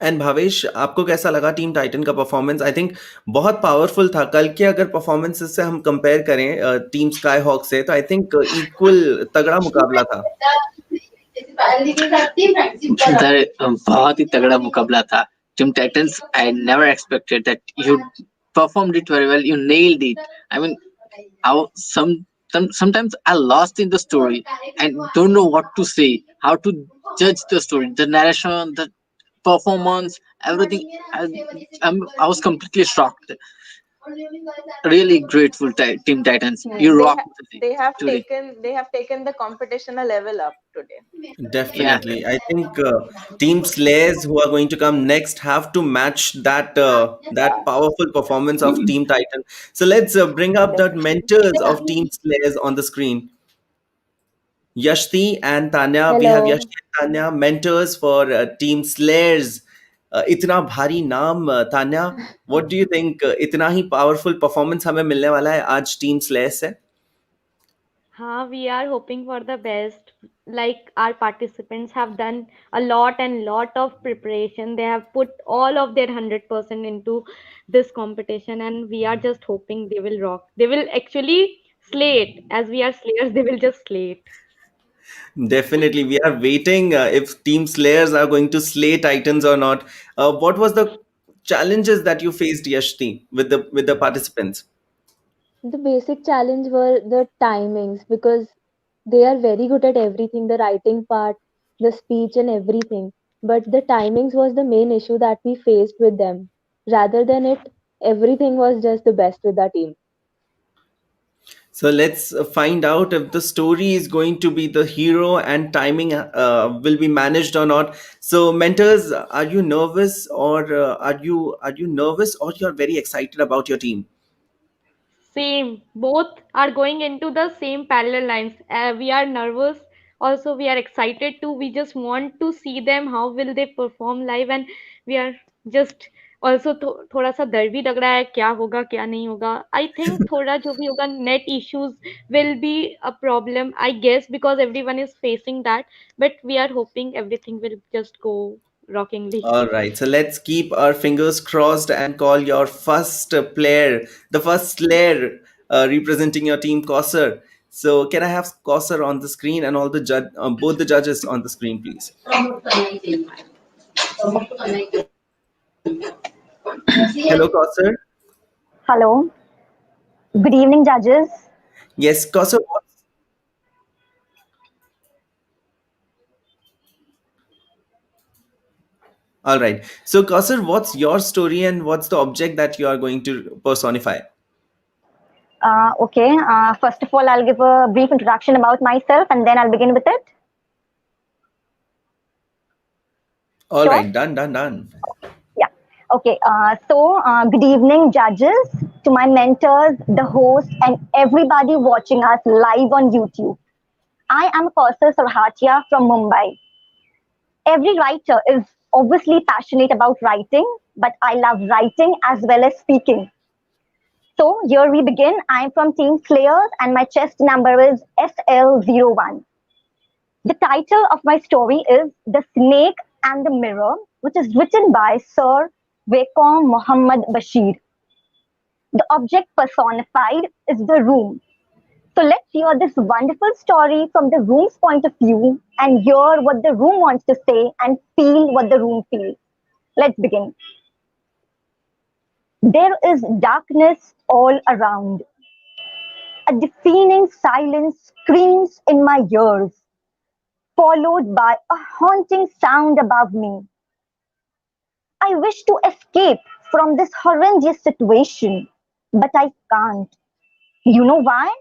And Bhavesh आपको कैसा लगा team Titan का performance? I think बहुत powerful था कल के। अगर performances से हम कंपेयर करें टीम स्काई हॉक से, तो आई थिंक इक्वल तगड़ा मुकाबला था। बहुत ही तगड़ा मुकाबला था। Team Titans, I never expected that you performed it very well. You nailed it. I mean, sometimes I lost in the story and don't know what to say, how to judge the story, the narration, the performance, everything. I was completely shocked. Really grateful, Team Titans. You They rocked ha- today. they have taken the competition a level up today. Yeah. Definitely. I think Team Slayers who are going to come next have to match that powerful performance of Team Titan. So let's bring up the mentors of Team Slayers on the screen. Yashti and Tanya. We have Hello. Yashti and Tanya, mentors for Team Slayers. इतना भारी नाम, Tanya, what do you think? इतना ही powerful performance हमें मिलने वाला है आज Team Slayers से? We are hoping for the best. Like our participants have done a lot and lot of preparation. They have put all of their 100% into this competition, and we are just hoping they will rock. They will actually slay it. As we are slayers, they will just slay it. Definitely, we are waiting if Team Slayers are going to slay Titans or not. What was the challenges that you faced, Yashti, with the participants? The basic challenge were the timings because they are very good at everything, the writing part, the speech, and everything. But the timings was the main issue that we faced with them. Rather than it, everything was just the best with the team. So let's find out if the story is going to be the hero and timing will be managed or not. So, mentors, are you nervous, or are you nervous, or you're very excited about your team? Same. Both are going into the same parallel lines. We are nervous. Also, we are excited too. We just want to see them. How will they perform live? And we are just also थोड़ा सा डर भी लग रहा है क्या होगा क्या नहीं होगा. I think थोड़ा जो भी होगा net issues will be a problem. I guess because everyone is facing that. But we are hoping everything will just go rockingly. All right, so let's keep our fingers crossed and call your first player, the first slayer representing your team, Kosser. So, can I have Kosser on the screen and all the both the judges on the screen, please? Hello, Kosser. Hello. Good evening, judges. Yes, Kosser. All right. So, Kosser, what's your story and what's the object that you are going to personify? Okay. First of all, I'll give a brief introduction about myself and then I'll begin with it. All Sure. right, done, done, done. Yeah. Okay. Good evening, judges, to my mentors, the host, and everybody watching us live on YouTube. I am Kausar Sarhatia from Mumbai. Every writer is obviously passionate about writing, but I love writing as well as speaking. So here we begin. I am from Team Slayers and my chest number is SL01. The title of my story is The Snake and the Mirror, which is written by Sir Waqar Muhammad Bashir. The object personified is the room. So let's hear this wonderful story from the room's point of view and hear what the room wants to say and feel what the room feels. Let's begin. There is darkness all around. A deafening silence screams in my ears, followed by a haunting sound above me. I wish to escape from this horrendous situation, but I can't. You know why?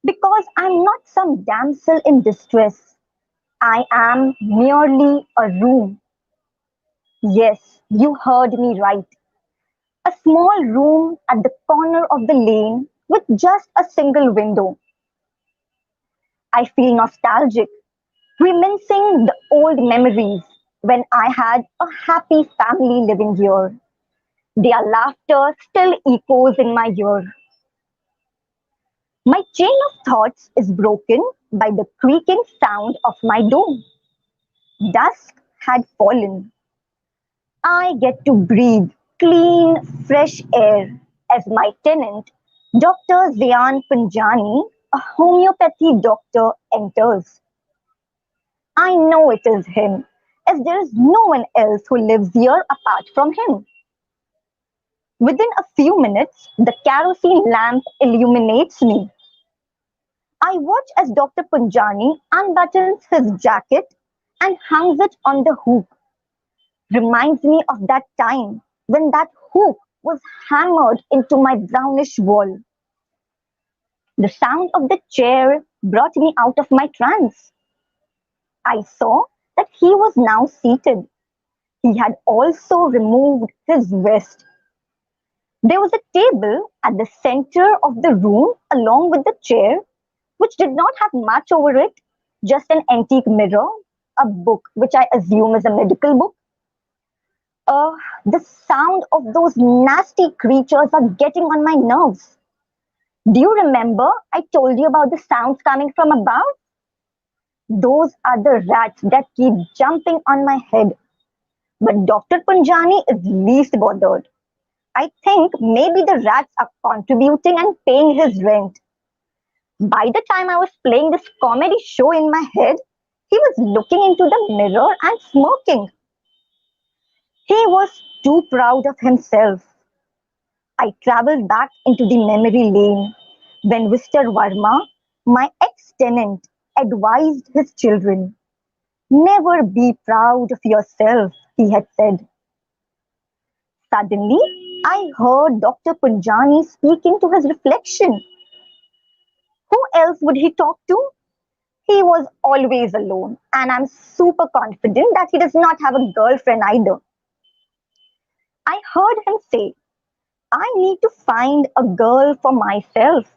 Because I'm not some damsel in distress. I am merely a room. Yes, You heard me right. A small room at the corner of the lane with just a single window. I feel nostalgic, reminiscing the old memories when I had a happy family living here. Their laughter still echoes in my ear. My chain of thoughts is broken by the creaking sound of my door. Dusk had fallen. I get to breathe clean, fresh air as my tenant, Dr. Zian Punjani, a homeopathy doctor, enters. I know it is him, as there is no one else who lives here apart from him. Within a few minutes, the kerosene lamp illuminates me. I watch as Dr. Punjani unbuttons his jacket and hangs it on the hook. Reminds me of that time when that hook was hammered into my brownish wall. The sound of the chair brought me out of my trance. I saw that he was now seated. He had also removed his vest. There was a table at the center of the room along with the chair, which did not have much over it, just an antique mirror, a book which I assume is a medical book. The sound of those nasty creatures are getting on my nerves. Do you remember I told you about the sounds coming from above? Those are the rats that keep jumping on my head. But Dr. Punjani is least bothered. I think maybe the rats are contributing and paying his rent. By the time I was playing this comedy show in my head, he was looking into the mirror and smirking. He was too proud of himself. I traveled back into the memory lane when Mr. Verma, my ex-tenant, advised his children. Never be proud of yourself, he had said. Suddenly, I heard Dr. Punjani speaking to his reflection. Who else would he talk to? He was always alone, and I'm super confident that he does not have a girlfriend either. I heard him say, I need to find a girl for myself.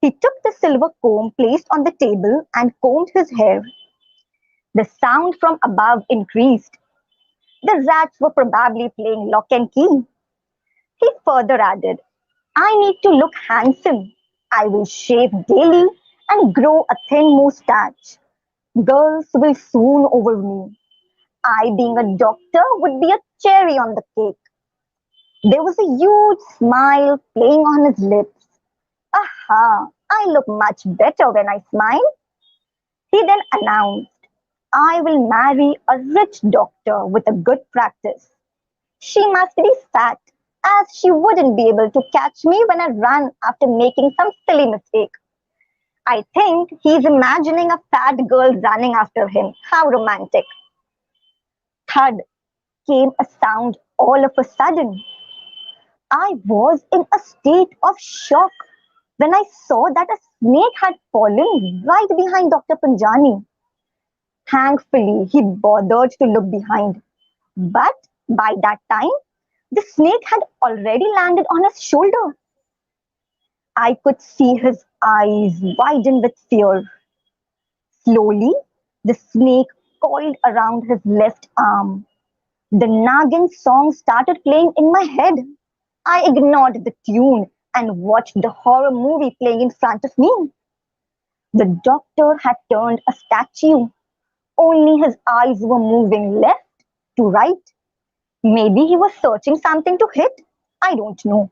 He took the silver comb placed on the table and combed his hair. The sound from above increased. The rats were probably playing lock and key. He further added, I need to look handsome. I will shave daily and grow a thin mustache. Girls will swoon over me. I, being a doctor, would be a cherry on the cake. There was a huge smile playing on his lips. Aha, I look much better when I smile. He then announced, I will marry a rich doctor with a good practice. She must be fat, as she wouldn't be able to catch me when I run after making some silly mistake. I think he's imagining a fat girl running after him. How romantic. Thud came a sound all of a sudden. I was in a state of shock when I saw that a snake had fallen right behind Dr. Punjani. Thankfully, he bothered to look behind. But by that time, the snake had already landed on his shoulder. I could see his eyes widen with fear. Slowly, the snake coiled around his left arm. The Nagin song started playing in my head. I ignored the tune and watched the horror movie playing in front of me. The doctor had turned a statue. Only his eyes were moving left to right. Maybe he was searching something to hit. I don't know.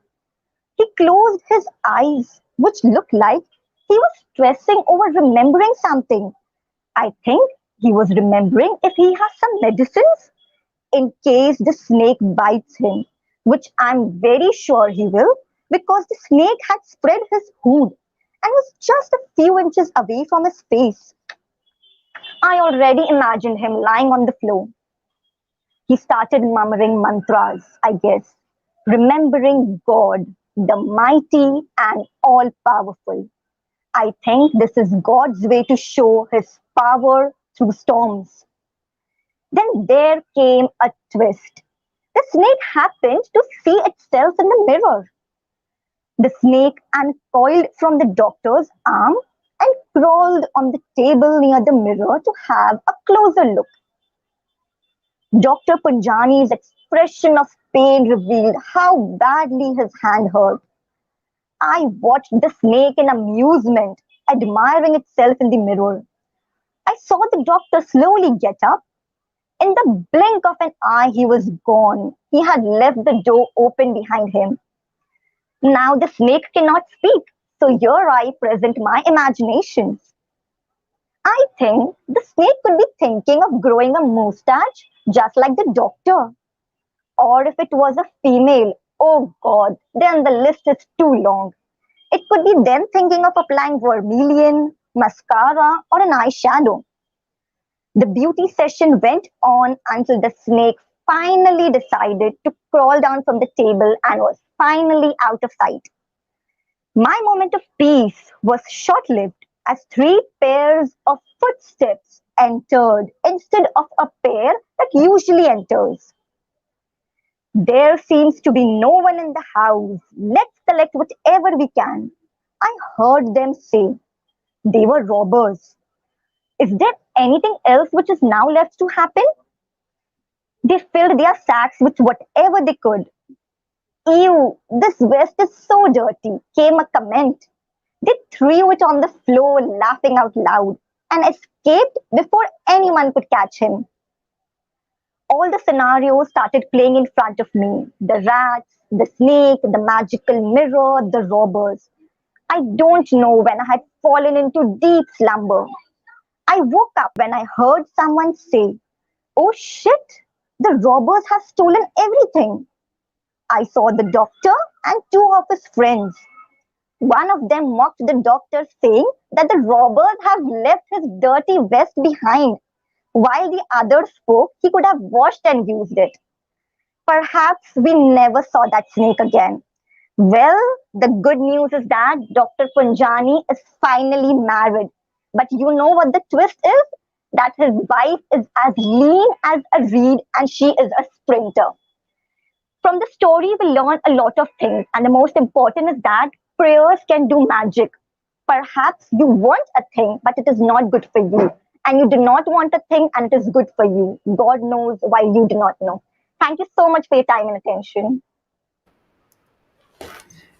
He closed his eyes, which looked like he was stressing over remembering something. I think he was remembering if he has some medicines in case the snake bites him, which I'm very sure he will, because the snake had spread his hood and was just a few inches away from his face. I already imagined him lying on the floor. He started murmuring mantras, I guess, remembering God, the mighty and all powerful. I think this is God's way to show his power through storms. Then there came a twist. The snake happened to see itself in the mirror. The snake uncoiled from the doctor's arm and crawled on the table near the mirror to have a closer look. Dr. Punjani's expression of pain revealed how badly his hand hurt. I watched the snake in amusement, admiring itself in the mirror. I saw the doctor slowly get up. In the blink of an eye, he was gone. He had left the door open behind him. Now the snake cannot speak, so here I present my imaginations. I think the snake could be thinking of growing a mustache just like the doctor. Or if it was a female, oh god, then the list is too long. It could be them thinking of applying vermilion, mascara, or an eyeshadow. The beauty session went on until the snake finally decided to crawl down from the table and was finally out of sight. My moment of peace was short lived as three pairs of footsteps entered instead of a pair that usually enters. There seems to be no one in the house. Let's collect whatever we can. I heard them say they were robbers. Is there anything else which is now left to happen? They filled their sacks with whatever they could. Ew, this vest is so dirty, came a comment. They threw it on the floor, laughing out loud, and escaped before anyone could catch him. All the scenarios started playing in front of me: the rats, the snake, the magical mirror, the robbers. I don't know when I had fallen into deep slumber. I woke up when I heard someone say, "Oh shit, the robbers have stolen everything." I saw the doctor and two of his friends. One of them mocked the doctor, saying that the robbers have left his dirty vest behind, while the other spoke he could have washed and used it. Perhaps we never saw that snake again. Well, the good news is that Dr. Punjani is finally married. But you know what the twist is? That his wife is as lean as a reed and she is a sprinter. From the story, we learn a lot of things, and the most important is that prayers can do magic. Perhaps you want a thing, but it is not good for you. And you do not want a thing, and it is good for you. God knows why you do not know. Thank you so much for your time and attention.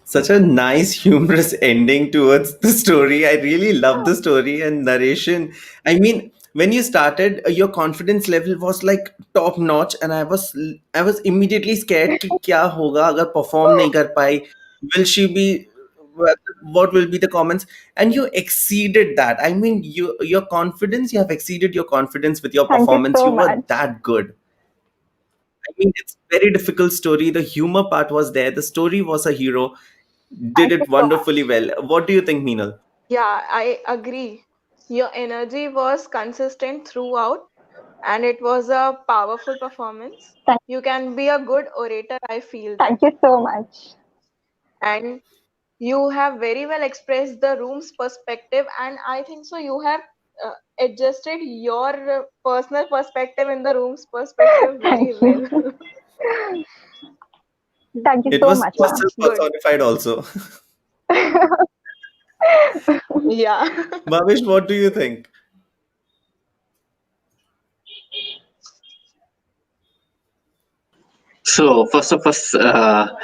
Such a nice, humorous ending towards the story. I really love the story and narration. I mean, when you started, your confidence level was like top notch, and I was immediately scared कि क्या होगा अगर perform नहीं कर पाई. Will she be? What will be the comments? And you exceeded that. I mean, your confidence. You have exceeded your confidence with your Thank you performance. so You were much. that good. I mean, it's very difficult story. The humor part was there. The story was a hero. Did Thank you it so much. wonderfully well. What do you think, Meenal? Yeah, I agree. Your energy was consistent throughout, and it was a powerful performance. Thank, You can be a good orator, I feel that. thank you so much. And you have very well expressed the room's perspective, and I think so you have adjusted your personal perspective in the room's perspective Thank very you. well. Thank you It so was much, ma'am. person Good. personified also. Yeah. Bhavish, what do you think? So first of all,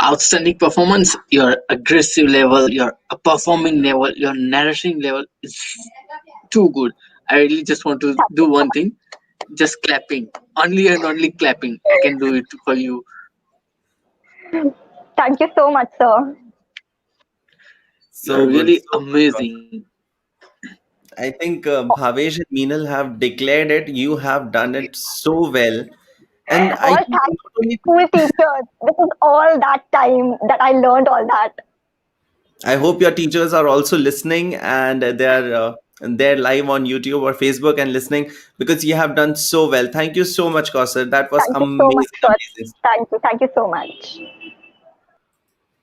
outstanding performance. Your aggressive level, your performing level, your narrating level is too good. I really just want to do one thing, just clapping, only and only clapping. I can do it for you. Thank you so much, sir. You are So good, really so good. amazing. I think Bhavesh and Meenal have declared it. You have done it so well. And I All think thanks not only, to school teachers. This is all that time that I learned all that. I hope your teachers are also listening and they're live on YouTube or Facebook and listening because you have done so well. Thank you so much, Kausar. That was Thank you so much, amazing, sir. amazing. Thank you. Thank you so much.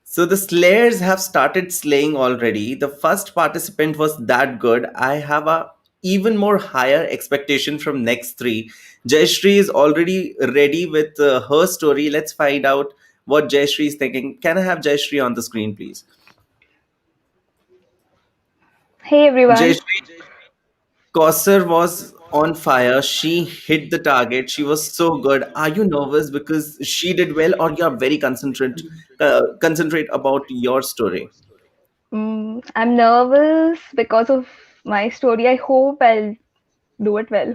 So the slayers have started slaying already. The first participant was that good. I have a even more higher expectation from next three. Jayashree is already ready with her story. Let's find out what Jayashree is thinking. Can I have Jayashree on the screen, please? Hey everyone. Jayashree, Kausar was on fire. She hit the target. She was so good. Are you nervous because she did well, or you are very concentrate about your story? I'm nervous because of my story. I hope I'll do it well.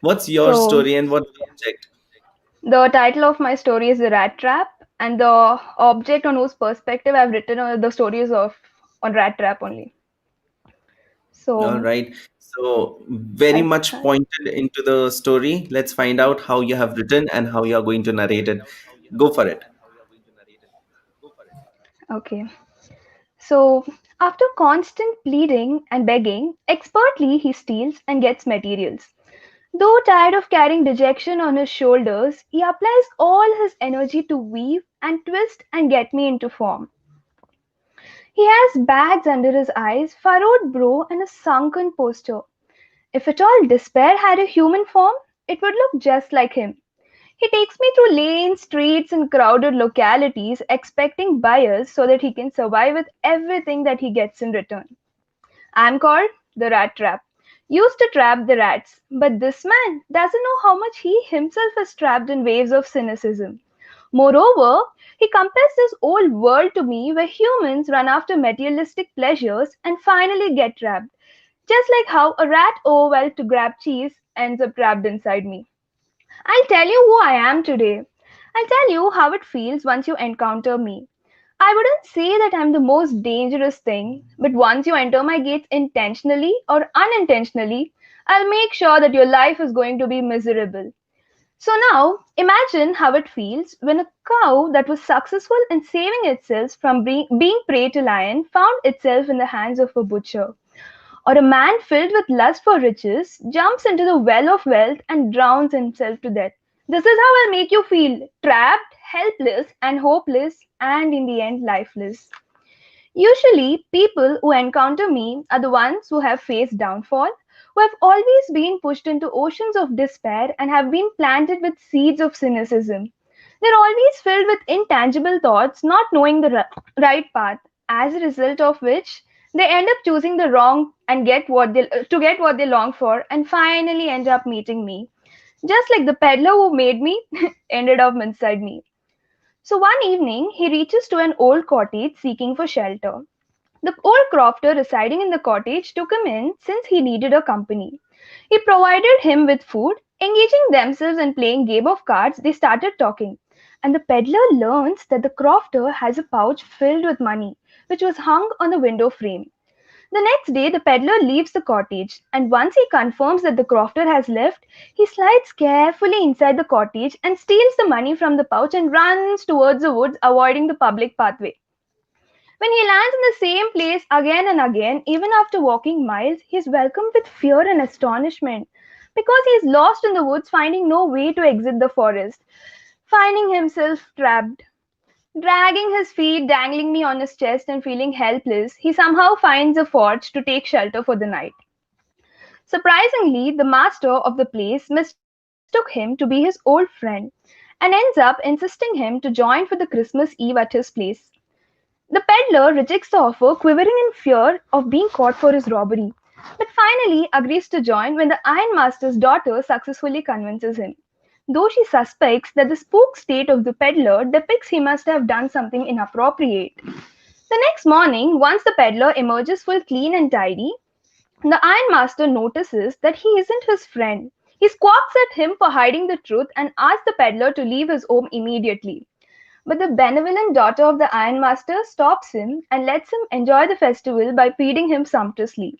What's your So, story and what's the object? the title of my story is The Rat Trap, and the object on whose perspective I've written the stories of on Rat Trap only. All So, right. So, very I'll, much pointed into the story. Let's find out how you have written and how you are going to narrate it. Go for it. okay. So, after constant pleading and begging, expertly he steals and gets materials. Though tired of carrying dejection on his shoulders, he applies all his energy to weave and twist and get me into form. He has bags under his eyes, furrowed brow, and a sunken posture. If at all despair had a human form, it would look just like him. He takes me through lanes, streets, and crowded localities, expecting buyers so that he can survive with everything that he gets in return. I'm called the rat trap. Used to trap the rats, but this man doesn't know how much he himself is trapped in waves of cynicism. Moreover, he compares this old world to me where humans run after materialistic pleasures and finally get trapped, just like how a rat overwhelmed to grab cheese ends up trapped inside me. I'll tell you who I am today. I'll tell you how it feels once you encounter me. I wouldn't say that I'm the most dangerous thing, but once you enter my gates intentionally or unintentionally, I'll make sure that your life is going to be miserable. So now, imagine how it feels when a cow that was successful in saving itself from being prey to lion found itself in the hands of a butcher. Or a man filled with lust for riches jumps into the well of wealth and drowns himself to death. This is how I'll make you feel trapped, helpless, and hopeless, and in the end, lifeless. Usually, people who encounter me are the ones who have faced downfall, who have always been pushed into oceans of despair and have been planted with seeds of cynicism. They're always filled with intangible thoughts, not knowing the right path, as a result of which they end up choosing the wrong and get what they long for, and finally end up meeting me. Just like the peddler who made me ended up inside me. So one evening, he reaches to an old cottage seeking for shelter. The old crofter residing in the cottage took him in since he needed a company. He provided him with food. Engaging themselves in playing game of cards, they started talking. And the peddler learns that the crofter has a pouch filled with money, which was hung on the window frame. The next day, the peddler leaves the cottage, and once he confirms that the crofter has left, he slides carefully inside the cottage and steals the money from the pouch and runs towards the woods, avoiding the public pathway. When he lands in the same place again and again, even after walking miles, he is welcomed with fear and astonishment because he is lost in the woods, finding no way to exit the forest, finding himself trapped. Dragging his feet, dangling me on his chest, and feeling helpless, he somehow finds a forge to take shelter for the night. Surprisingly, the master of the place mistook him to be his old friend and ends up insisting him to join for the Christmas Eve at his place. The peddler rejects the offer, quivering in fear of being caught for his robbery, but finally agrees to join when the ironmaster's daughter successfully convinces him. Though she suspects that the spook state of the peddler depicts he must have done something inappropriate. The next morning, once the peddler emerges full clean and tidy, the ironmaster notices that he isn't his friend. He squawks at him for hiding the truth and asks the peddler to leave his home immediately. But the benevolent daughter of the ironmaster stops him and lets him enjoy the festival by feeding him sumptuously.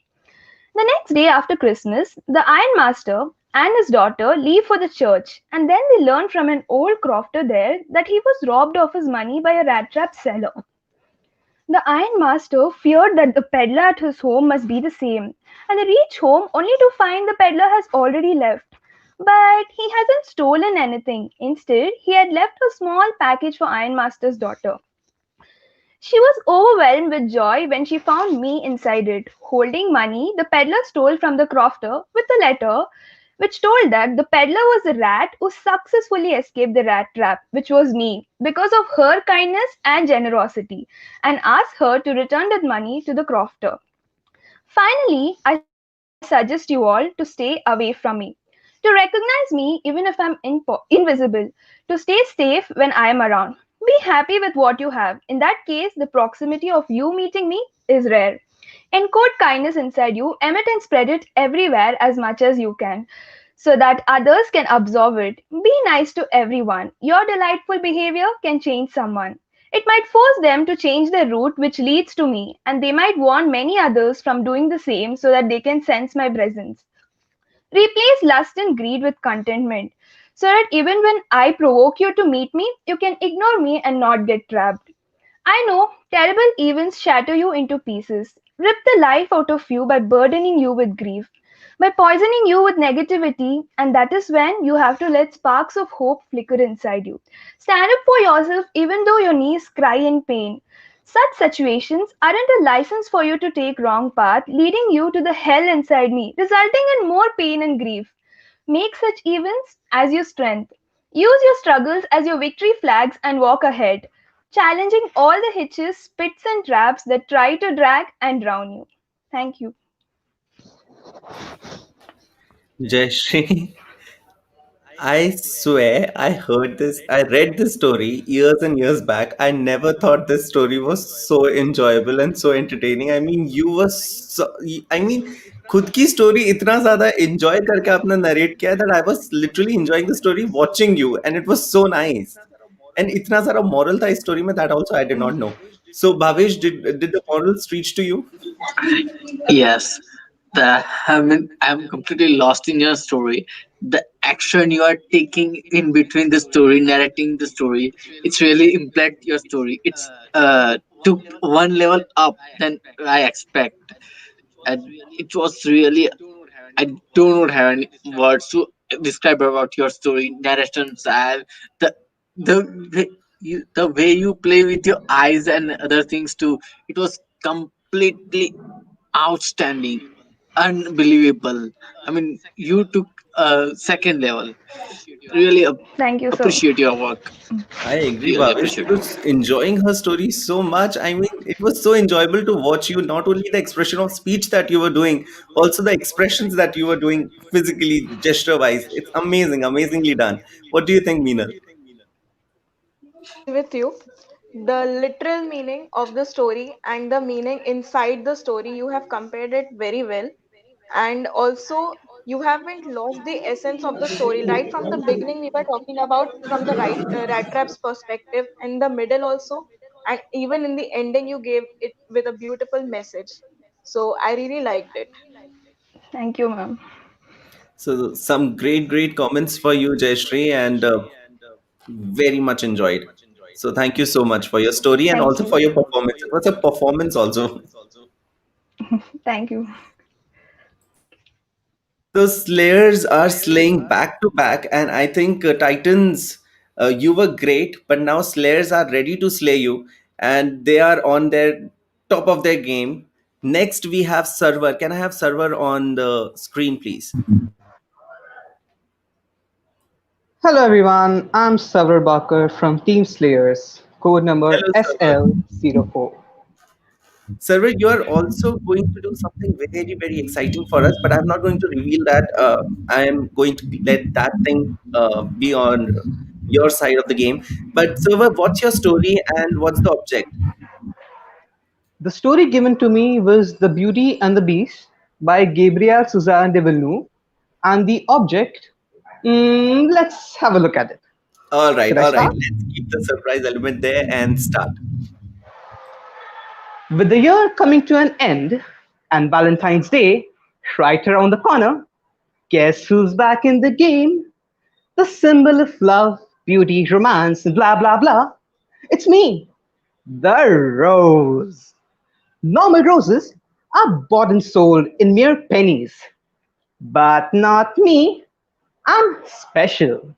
The next day after Christmas, the ironmaster and his daughter leave for the church, and then they learn from an old crofter there that he was robbed of his money by a rat trap seller. The ironmaster feared that the peddler at his home must be the same, and they reach home only to find the peddler has already left. But he hasn't stolen anything. Instead, he had left a small package for Ironmaster's daughter. She was overwhelmed with joy when she found me inside it, holding money the peddler stole from the crofter with a letter which told that the peddler was a rat who successfully escaped the rat trap, which was me, because of her kindness and generosity, and asked her to return that money to the crofter. Finally, I suggest you all to stay away from me, to recognize me even if I'm invisible, to stay safe when I am around. Be happy with what you have. In that case, the proximity of you meeting me is rare. Encode kindness inside you, emit and spread it everywhere as much as you can so that others can absorb it. Be nice to everyone. Your delightful behavior can change someone. It might force them to change their route, which leads to me, and they might warn many others from doing the same so that they can sense my presence. Replace lust and greed with contentment so that even when I provoke you to meet me, you can ignore me and not get trapped. I know terrible events shatter you into pieces, rip the life out of you by burdening you with grief, by poisoning you with negativity, and that is when you have to let sparks of hope flicker inside you. Stand up for yourself even though your knees cry in pain. Such situations aren't a license for you to take wrong path, leading you to the hell inside me, resulting in more pain and grief. Make such events as your strength. Use your struggles as your victory flags and walk ahead, challenging all the hitches, pits, and traps that try to drag and drown you. Thank you. Jayashree, I swear I heard this, I read this story years and years back. I never thought this story was so enjoyable and so entertaining. I mean, you were so, I mean, खुद की story इतना ज़्यादा enjoy करके आपने narrate किया that I was literally enjoying the story watching you and it was so nice. And इतना सारा moral था इस story में that also I did not know. So Bhavesh, did the morals reach to you? Yes, I'm completely lost in your story. The action you are taking in between the story, narrating the story, it's really impact your story. It's took one level up than I expect, and it was really. I do not have any words to describe about your story, narration style, the the way you play with your eyes and other things too. It was completely outstanding, unbelievable. I mean, you took a second level. Really Thank you so appreciate your work. I agree, Really Bhavesh. She appreciate it. was enjoying her story so much. I mean, it was so enjoyable to watch you, not only the expression of speech that you were doing, also the expressions that you were doing physically, gesture wise. It's amazing, amazingly done. What do you think, Meenal? Agree with you. The literal meaning of the story and the meaning inside the story, you have compared it very well. And also, you haven't lost the essence of the story. Right from the beginning, we were talking about from the right rat trap's perspective, in the middle also, and even in the ending, you gave it with a beautiful message. So I really liked it. thank you, ma'am. So, some great, great comments for you, Jayashree, and very much enjoyed. So, thank you so much for your story and Thank also you. for your performance. It was a performance also. Thank you. The Slayers are slaying back to back, and I think Titans, you were great, but now Slayers are ready to slay you, and they are on their top of their game. Next, we have Server. Can I have Server on the screen, please? Hello everyone, I'm Savar Bakar from Team Slayers, code number Hello, Server. SL04. Server, you are also going to do something very, very exciting for us, but I'm not going to reveal that. I am going to let that thing be on your side of the game. But Server, what's your story and what's the object? The story given to me was The Beauty and the Beast by Gabrielle Suzanne de Villeneuve, and the object, let's have a look at it. All right, Should I all right. start? Let's keep the surprise element there and start. With the year coming to an end and Valentine's Day right around the corner, guess who's back in the game? The symbol of love, beauty, romance, and blah blah blah. It's me, the rose. Normal roses are bought and sold in mere pennies. But not me. I'm special.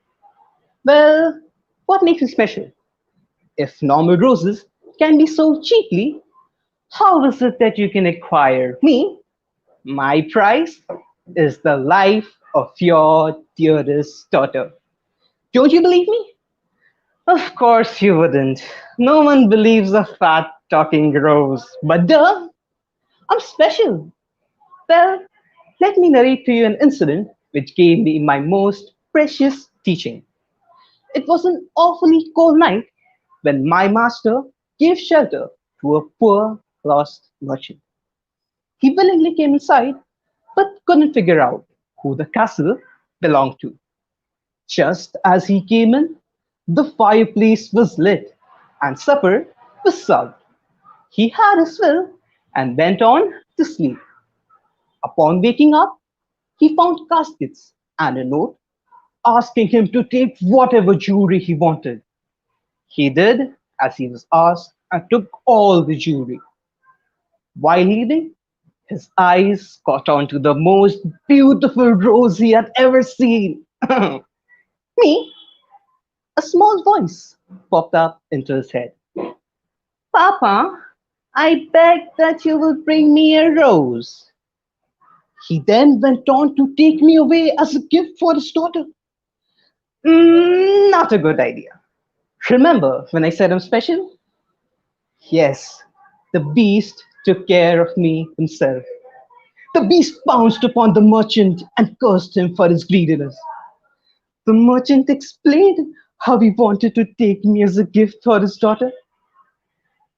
Well, what makes me special? If normal roses can be sold cheaply, how is it that you can acquire me? My price is the life of your dearest daughter. Don't you believe me? Of course you wouldn't. No one believes a fat talking rose. But duh, I'm special. Well, let me narrate to you an incident which gave me my most precious teaching. It was an awfully cold night when my master gave shelter to a poor lost merchant. He willingly came inside but couldn't figure out who the castle belonged to. Just as he came in, the fireplace was lit and supper was served. He had his fill and went on to sleep. Upon waking up, he found caskets and a note asking him to take whatever jewelry he wanted. He did as he was asked and took all the jewelry. While leaving, his eyes caught on to the most beautiful rose he had ever seen. Me, a small voice popped up into his head. Papa, I beg that you will bring me a rose. He then went on to take me away as a gift for his daughter. Not a good idea. Remember when I said I'm special? Yes, the beast took care of me himself. The beast pounced upon the merchant and cursed him for his greediness. The merchant explained how he wanted to take me as a gift for his daughter.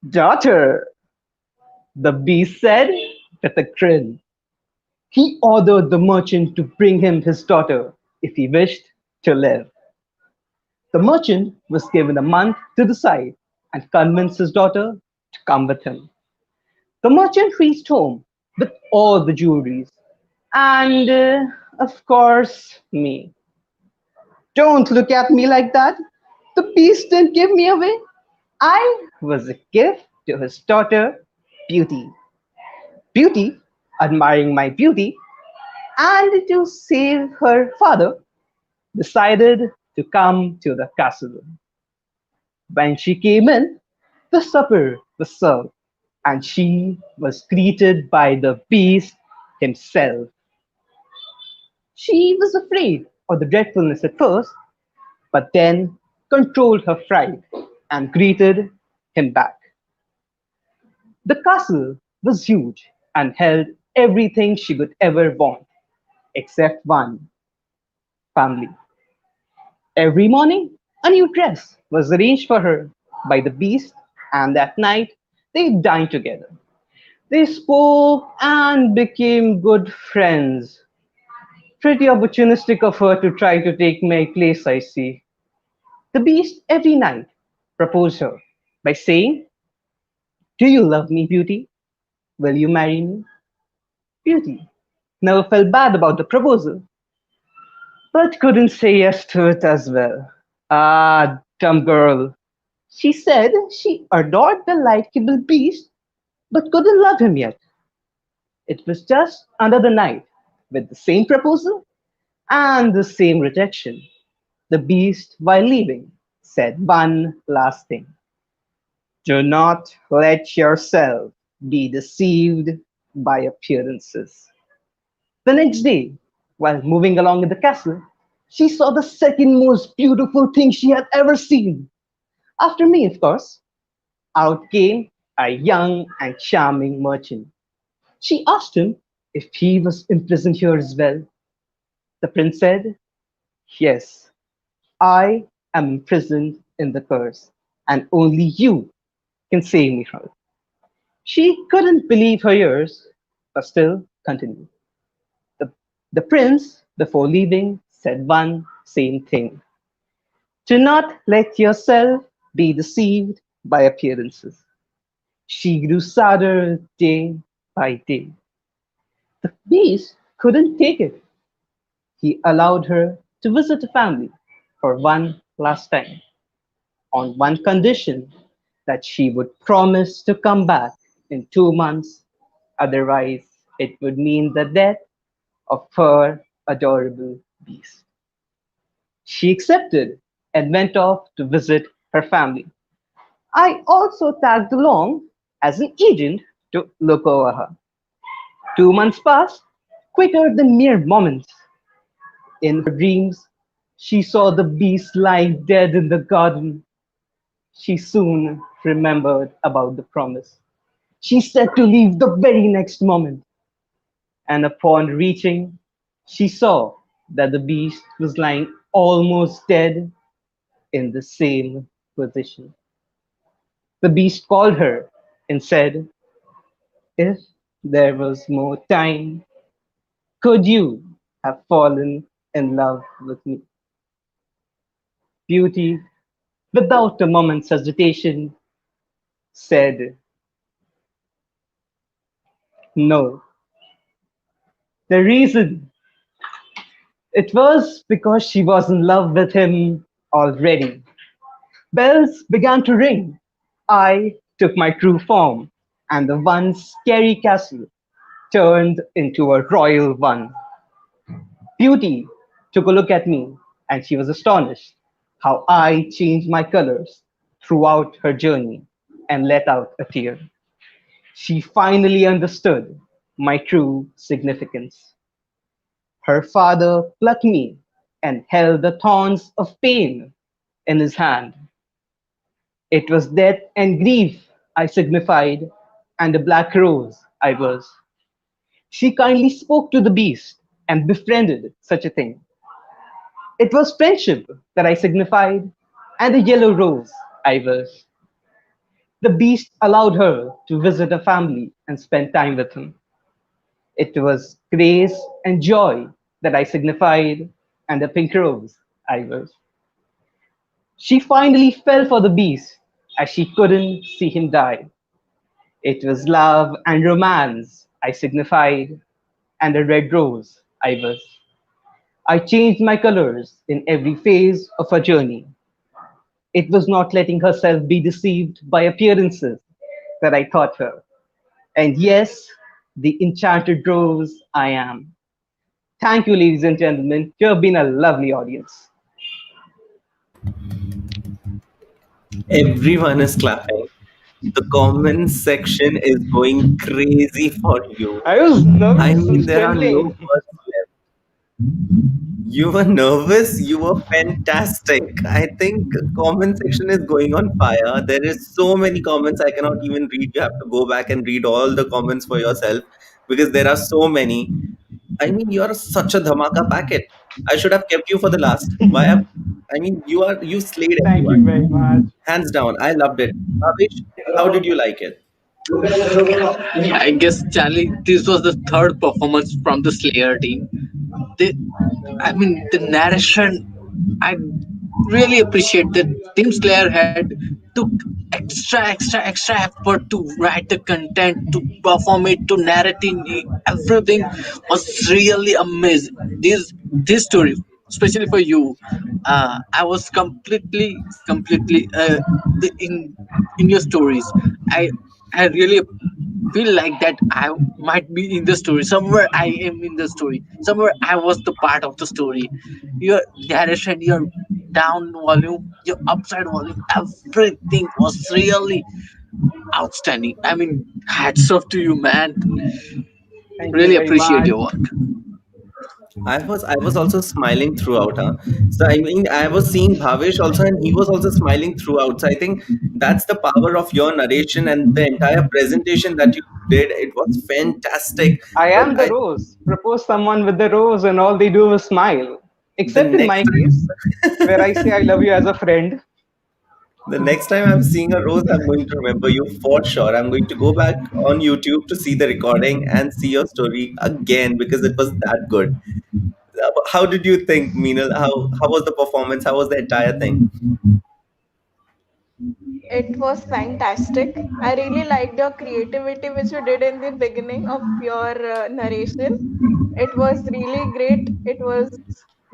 Daughter, the beast said with a grin. He ordered the merchant to bring him his daughter if he wished to live. The merchant was given a month to decide and convince his daughter to come with him. The merchant reached home with all the jewelries and, of course, me. Don't look at me like that. The beast didn't give me away. I was a gift to his daughter, Beauty. Beauty, admiring my beauty, and to save her father, decided to come to the castle. When she came in, the supper was served, and she was greeted by the beast himself. She was afraid of the dreadfulness at first, but then controlled her fright and greeted him back. The castle was huge and held everything she could ever want, except one: family. Every morning, a new dress was arranged for her by the beast, and that night they dined together. They spoke and became good friends. Pretty opportunistic of her to try to take my place, I see. The beast every night proposed her by saying, do you love me, Beauty? Will you marry me? Beauty never felt bad about the proposal, but couldn't say yes to it as well. Ah, dumb girl. She said she adored the likable beast, but couldn't love him yet. It was just another night with the same proposal and the same rejection. The beast, while leaving, said one last thing. Do not let yourself be deceived by appearances. The next day, while moving along in the castle, she saw the second most beautiful thing she had ever seen. After me, of course, out came a young and charming merchant. She asked him if he was imprisoned here as well. The prince said, yes, I am imprisoned in the curse, and only you can save me from it. She couldn't believe her ears, but still continued. The, the prince, before leaving, said one same thing. Do not let yourself be deceived by appearances. She grew sadder day by day. The beast couldn't take it. He allowed her to visit the family for one last time, on one condition that she would promise to come back in 2 months. Otherwise, it would mean the death of her adorable beast. She accepted and went off to visit her family. I also tagged along as an agent to look over her. 2 months passed, quicker than mere moments. In her dreams, she saw the beast lying dead in the garden. She soon remembered about the promise. She said to leave the very next moment, and upon reaching, she saw that the beast was lying almost dead in the same position. The beast called her and said, if there was more time, could you have fallen in love with me? Beauty, without a moment's hesitation, said no. The reason, it was because she was in love with him already. Bells began to ring. I took my true form, and the once scary castle turned into a royal one. Beauty took a look at me, and she was astonished how I changed my colors throughout her journey and let out a tear. She finally understood my true significance. Her father plucked me and held the thorns of pain in his hand. It was death and grief I signified, and a black rose I was. She kindly spoke to the beast and befriended such a thing. It was friendship that I signified, and a yellow rose I was. The beast allowed her to visit her family and spend time with him. It was grace and joy that I signified, and a pink rose I was. She finally fell for the beast as she couldn't see him die. It was love and romance I signified, and a red rose I was. I changed my colors in every phase of her journey. It was not letting herself be deceived by appearances that I taught her. And yes, the enchanted rose I am. Thank you, ladies and gentlemen. You have been a lovely audience. Everyone is clapping. The comment section is going crazy for you. I was I nervous, I mean, was there are no trembling. words left. You were nervous. You were fantastic. I think comment section is going on fire. There is so many comments I cannot even read. You have to go back and read all the comments for yourself because there are so many. I mean, you are such a dhamaka packet. I should have kept you for the last. Why? I mean, you slayed Thank you everyone. very much. Hands down. I loved it. Bhavish, how did you like it? I guess Charlie, this was the third performance from the Slayer team. They, I mean, the narration. I really appreciate that Team Slayer had took extra effort to write the content, to perform it, to narrate it. Everything was really amazing. This story, especially for you, I was completely in in your stories. I I really feel like that I might be in the story. Somewhere I am in the story. Somewhere I was the part of the story. Your narration, your down volume, your upside volume, everything was really outstanding. I mean, hats off to you, man. Thank you Really very appreciate much. your work. I was also smiling throughout, huh? So I mean, I was seeing Bhavesh also, and he was also smiling throughout. So I think that's the power of your narration and the entire presentation that you did. It was fantastic. I But am the rose. Propose someone with the rose, and all they do is smile. the Except in next my case, where I say I love you as a friend. the next time I'm seeing a rose, I'm going to remember you for sure. I'm going to go back on YouTube to see the recording and see your story again because it was that good. How did you think, Meenal? How was the performance? How was the entire thing? It was fantastic. I really liked your creativity, which you did in the beginning of your narration. It was really great. It was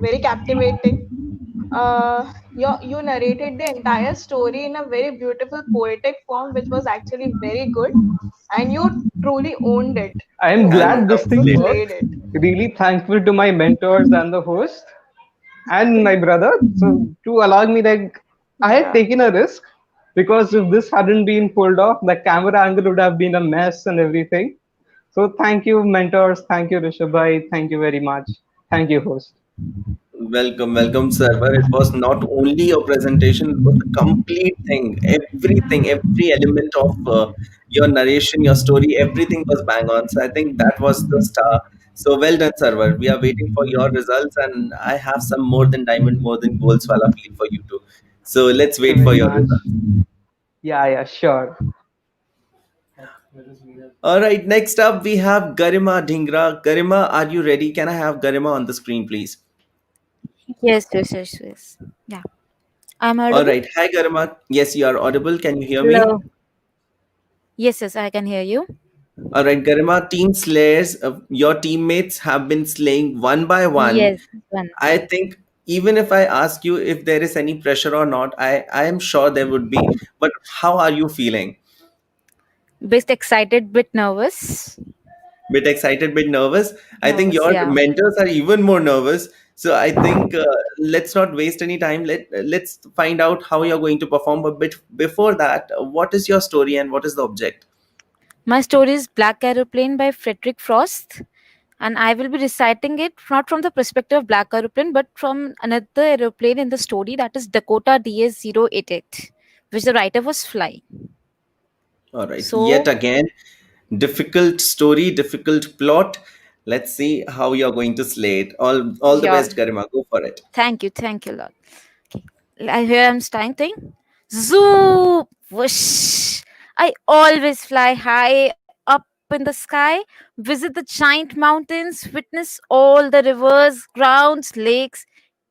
very captivating. You narrated the entire story in a very beautiful poetic form, which was actually very good, and you truly owned it. I am You glad this thing Congratulations. slayed worked. it. Really thankful to my mentors and the host and my brother. So to allow me, like, I had Yeah. taken a risk. because if this hadn't been pulled off, the camera angle would have been a mess and everything. So thank you, mentors. Thank you, Rishabhai. Thank you very much. Thank you, host. Welcome, welcome, server. It was not only your presentation, it was the complete thing. Everything, every element of your narration, your story, everything was bang on. So I think that was the star. So well done, server. We are waiting for your results, and I have some more than diamond, more than gold swallow feel for you too. So let's Thank you wait for very your much. results. Yeah, yeah, sure. All right, next up we have Garima Dhingra. Garima, are you ready? Can I have Garima on the screen, please? Yes, yes, yes, yes. Yeah. I'm All audible? right. Hi, Garima. Yes, you are audible. Can you hear me? Hello. Yes, yes, I can hear you. All right, Garima, team slayers, your teammates have been slaying one by one. Yes, one. I think even if I ask you if there is any pressure or not, I am sure there would be. But how are you feeling? Bit excited, bit nervous. Bit excited, bit nervous. I think Nervous, your yeah. mentors are even more nervous. So I think let's not waste any time. Let's find out how you're going to perform. But before that, what is your story and what is the object? My story is Black Aeroplane by Frederick Frost, and I will be reciting it not from the perspective of Black Aeroplane, but from another aeroplane in the story, that is Dakota DS-088, which the writer was flying. All right. Yet So, again, difficult story, difficult plot. Let's see how you're going to slay it. All the sure. best, Garima. Go for it. Thank you, Lord. Okay. Here I'm starting thing. Zoop! Whoosh! I always fly high up in the sky, visit the giant mountains, witness all the rivers, grounds, lakes,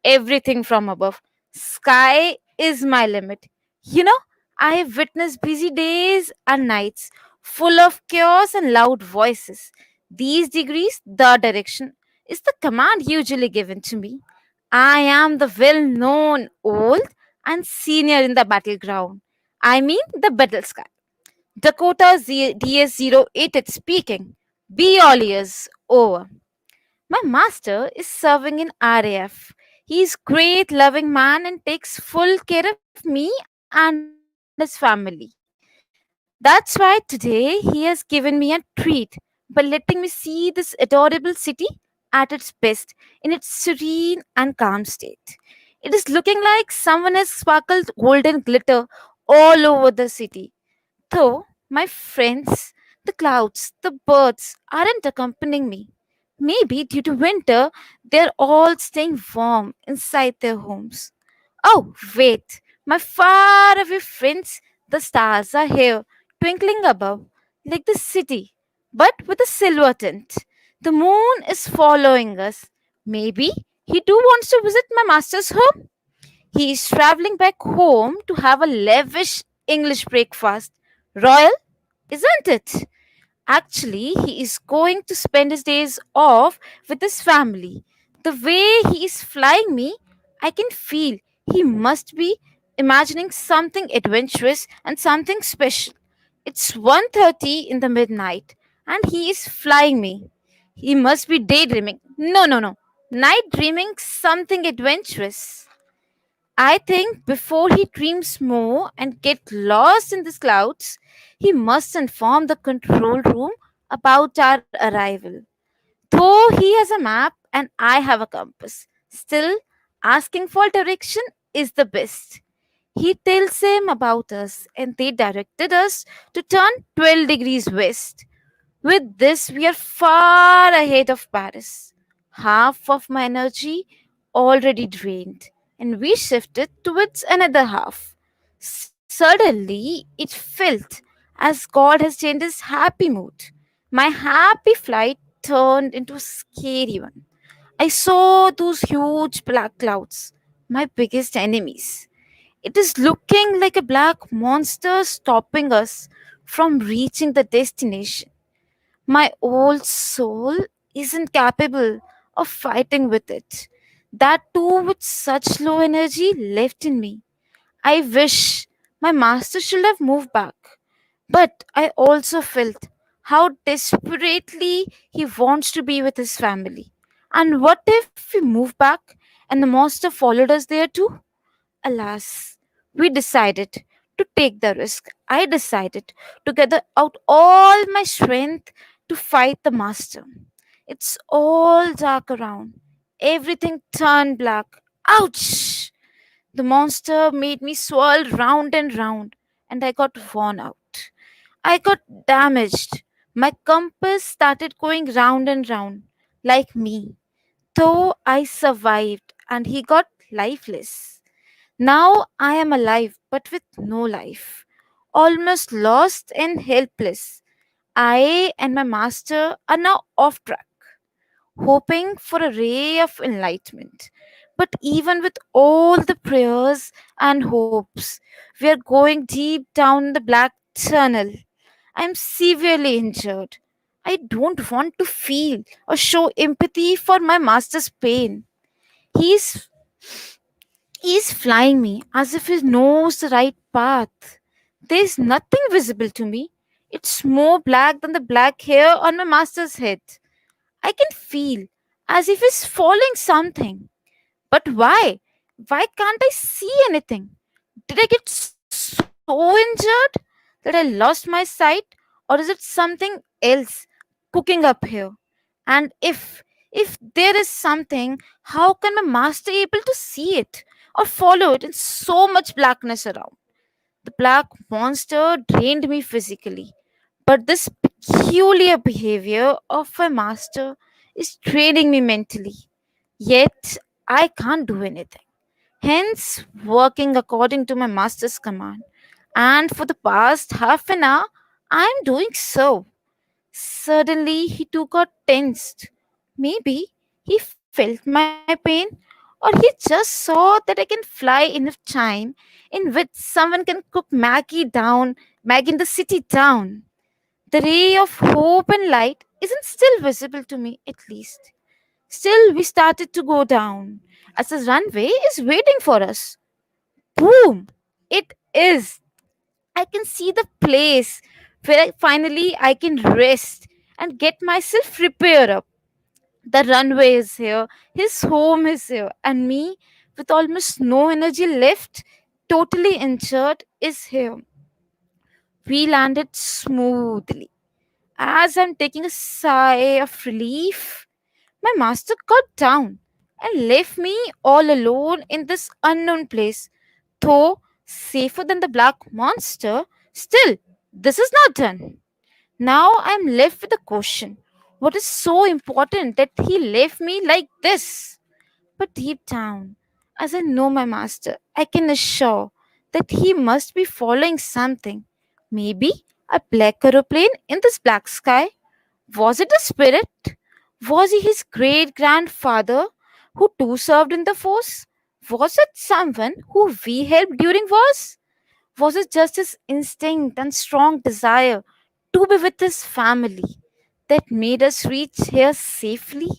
everything from above. Sky is my limit. You know, I have witnessed busy days and nights full of chaos and loud voices. These degrees, the direction, is the command usually given to me. I am the well known old and senior in the battleground. I mean the battle sky. DS-08 is speaking. Be all ears. Over. My master is serving in RAF. He is great loving man and takes full care of me and his family. That's why today he has given me a treat by letting me see this adorable city at its best in its serene and calm state. It is looking like someone has sparkled golden glitter all over the city. Though, my friends, the clouds, the birds aren't accompanying me. Maybe due to winter, they're all staying warm inside their homes. Oh, wait, my faraway friends, the stars are here, twinkling above, like the city, but with a silver tint. The moon is following us. Maybe he too wants to visit my master's home. He is traveling back home to have a lavish English breakfast. Royal, isn't it? Actually, he is going to spend his days off with his family. The way he is flying me, I can feel he must be imagining something adventurous and something special. It's 1:30 in the midnight and he is flying me. He must be daydreaming. No, no, no. Night dreaming something adventurous. I think before he dreams more and get lost in these clouds, he must inform the control room about our arrival. Though he has a map and I have a compass, still asking for direction is the best. He tells him about us and they directed us to turn 12 degrees west. With this, we are far ahead of Paris. Half of my energy already drained, and we shifted towards another half. Suddenly, it felt as God has changed his happy mood. My happy flight turned into a scary one. I saw those huge black clouds, my biggest enemies. It is looking like a black monster stopping us from reaching the destination. My old soul isn't capable of fighting with it. That too with such low energy left in me. I wish my master should have moved back. But I also felt how desperately he wants to be with his family. And what if we move back and the master followed us there too? Alas, we decided to take the risk. I decided to gather out all my strength to fight the master. It's all dark around. Everything turned black. Ouch! The monster made me swirl round and round, and I got worn out. I got damaged. My compass started going round and round, like me. Though I survived, and he got lifeless. Now I am alive, but with no life. Almost lost and helpless. I and my master are now off track, hoping for a ray of enlightenment. But even with all the prayers and hopes, we are going deep down the black tunnel. I am severely injured. I don't want to feel or show empathy for my master's pain. He's He's flying me as if he knows the right path. There is nothing visible to me. It's more black than the black hair on my master's head. I can feel as if he's following something. But why? Why can't I see anything? Did I get so injured that I lost my sight? Or is it something else cooking up here? And if there is something, how can my master able to see it or follow it in so much blackness around? The black monster drained me physically, but this peculiar behavior of my master is draining me mentally. Yet I can't do anything. Hence, working according to my master's command. And for the past half an hour, I am doing so. Suddenly, he too got tensed. Maybe he felt my pain, or he just saw that I can fly enough time in which someone can cook Maggie in the city down. The ray of hope and light isn't still visible to me, at least. Still, we started to go down as the runway is waiting for us. Boom! It is. I can see the place where finally I can rest and get myself prepared up. The runway is here, his home is here, and me, with almost no energy left, totally injured, is here. We landed smoothly. As I'm taking a sigh of relief, my master got down and left me all alone in this unknown place. Though safer than the black monster, still, this is not done. Now I'm left with a question. What is so important that he left me like this? But deep down, as I know my master, I can assure that he must be following something. Maybe a black aeroplane in this black sky? Was it a spirit? Was he his great grandfather who too served in the force? Was it someone who we helped during wars? Was it just his instinct and strong desire to be with his family that made us reach here safely?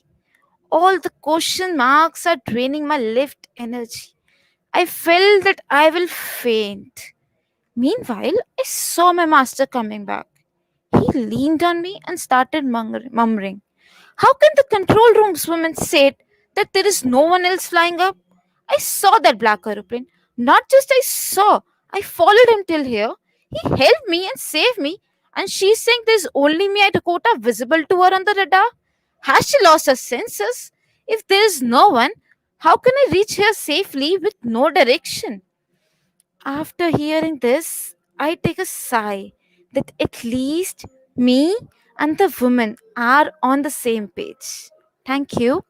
All the question marks are draining my lift energy. I felt that I will faint. Meanwhile, I saw my master coming back. He leaned on me and started murmuring. How can the control room's woman say that there is no one else flying up? I saw that black aeroplane. Not just I saw, I followed him till here. He helped me and saved me. And she's saying there's only me at Dakota visible to her on the radar. Has she lost her senses? If there is no one, how can I reach here safely with no direction? After hearing this, I take a sigh that at least me and the woman are on the same page. Thank you.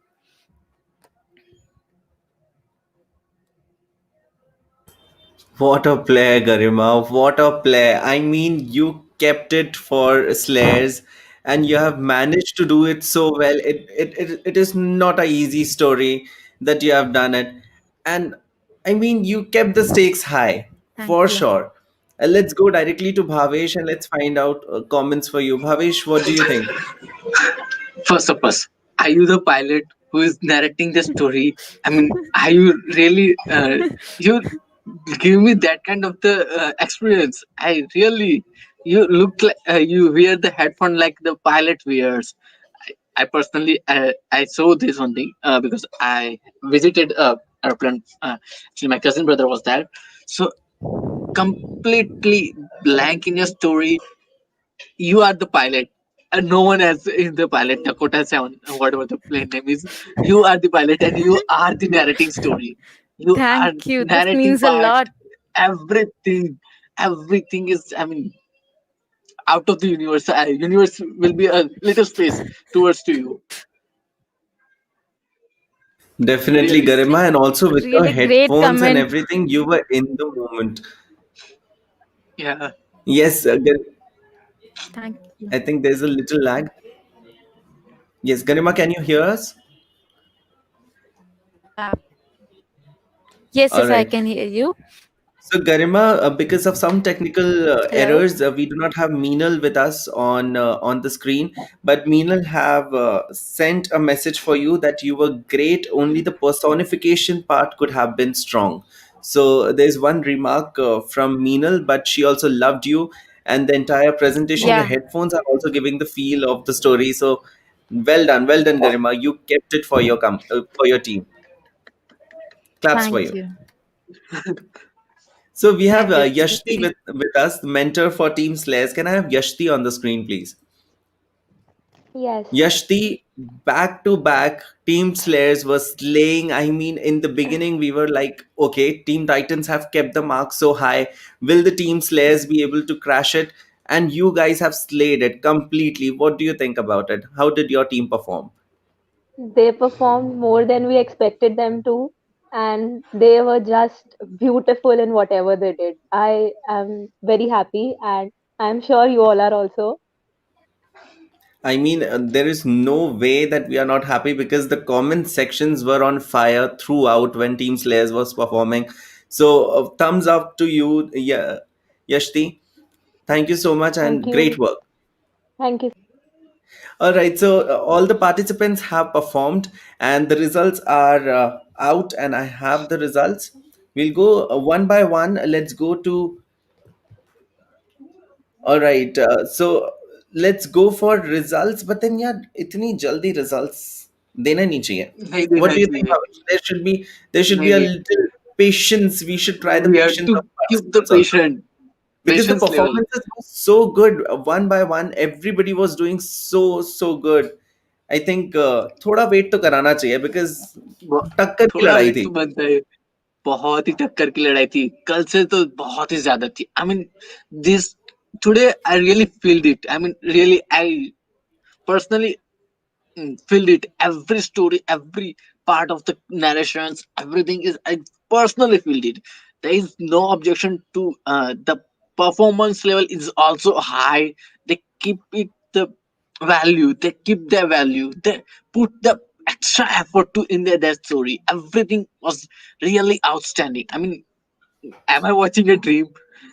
What a play, Garima. What a play. I mean, you kept it for Slayers and you have managed to do it so well. It is not a easy story that you have done it. And I mean, you kept the stakes high Thank for you. sure. Let's go directly to Bhavesh and let's find out comments for you. Bhavesh, what do you think? First of all, are you the pilot who is narrating the story? I mean, are you really you give me that kind of the experience? I really you look like you wear the headphone like the pilot wears. I personally I saw this one thing because I visited airplane. Actually, my cousin brother was there. So completely blank in your story. You are the pilot, and no one else is the pilot. Dakota 7, whatever the plane name is, you are the pilot, and you are the narrating story. You are Thank you. This narrating means a part. lot. Everything, everything is. I mean, out of the universe. Universe will be a little space towards to you. Definitely, Really. Garima, and also with your Really great headphones and comment. everything, you were in the moment. Yeah. Yes, Thank you. I think there's a little lag. Yes, Garima, can you hear us? Yeah. Yes, All yes, I right. can hear you. So, Garima, because of some technical Hello. errors, we do not have Meenal with us on the screen. But Meenal have sent a message for you that you were great. Only the personification part could have been strong. So, there's one remark from Meenal, but she also loved you, and the entire presentation. Your Yeah. headphones are also giving the feel of the story. So, well done, Garima. You kept it for for your team. Claps for Thank you. you. So we have Thank you. Yashti with us, the mentor for Team Slayers. Can I have Yashti on the screen, please? Yes. Yashti, back to back, Team Slayers was slaying. I mean, in the beginning, we were like, okay, Team Titans have kept the mark so high. Will the Team Slayers be able to crash it? And you guys have slayed it completely. What do you think about it? How did your team perform? They performed more than we expected them to, and they were just beautiful in whatever they did. I am very happy, and I'm sure you all are also. I mean, there is no way that we are not happy because the comment sections were on fire throughout when Team Slayers was performing. So, thumbs up to you, yeah, Yashti. Thank you so much Thank and great you. work. Thank you. All right, so all the participants have performed and the results are out, and I have the results. We'll go one by one. Let's go to All right. So let's go for results. But then, yeah, इतनी जल्दी results देना नहीं चाहिए. नहीं What देना do you think, चाहिए. Bhavesh? There should be नहीं a नहीं. little patience. We should try the We have patience to of keep the participants also patient because the patience level. performances were so good. One by one, everybody was doing so good. I think थोड़ा wait तो कराना चाहिए because ब- टक्कर की थोड़ा लड़ाई wait थी. तो बनता है. बहुत ही टक्कर की लड़ाई थी. कल से तो बहुत ही ज्यादा थी. I mean, this today I really feel it. I mean, really, I personally filled it. Every story, every part of the narrations, everything is. I personally filled it. There is no objection to the performance level is also high. They keep it the value. They keep their value. They put the extra effort to in their story. Everything was really outstanding. I mean, am I watching a dream?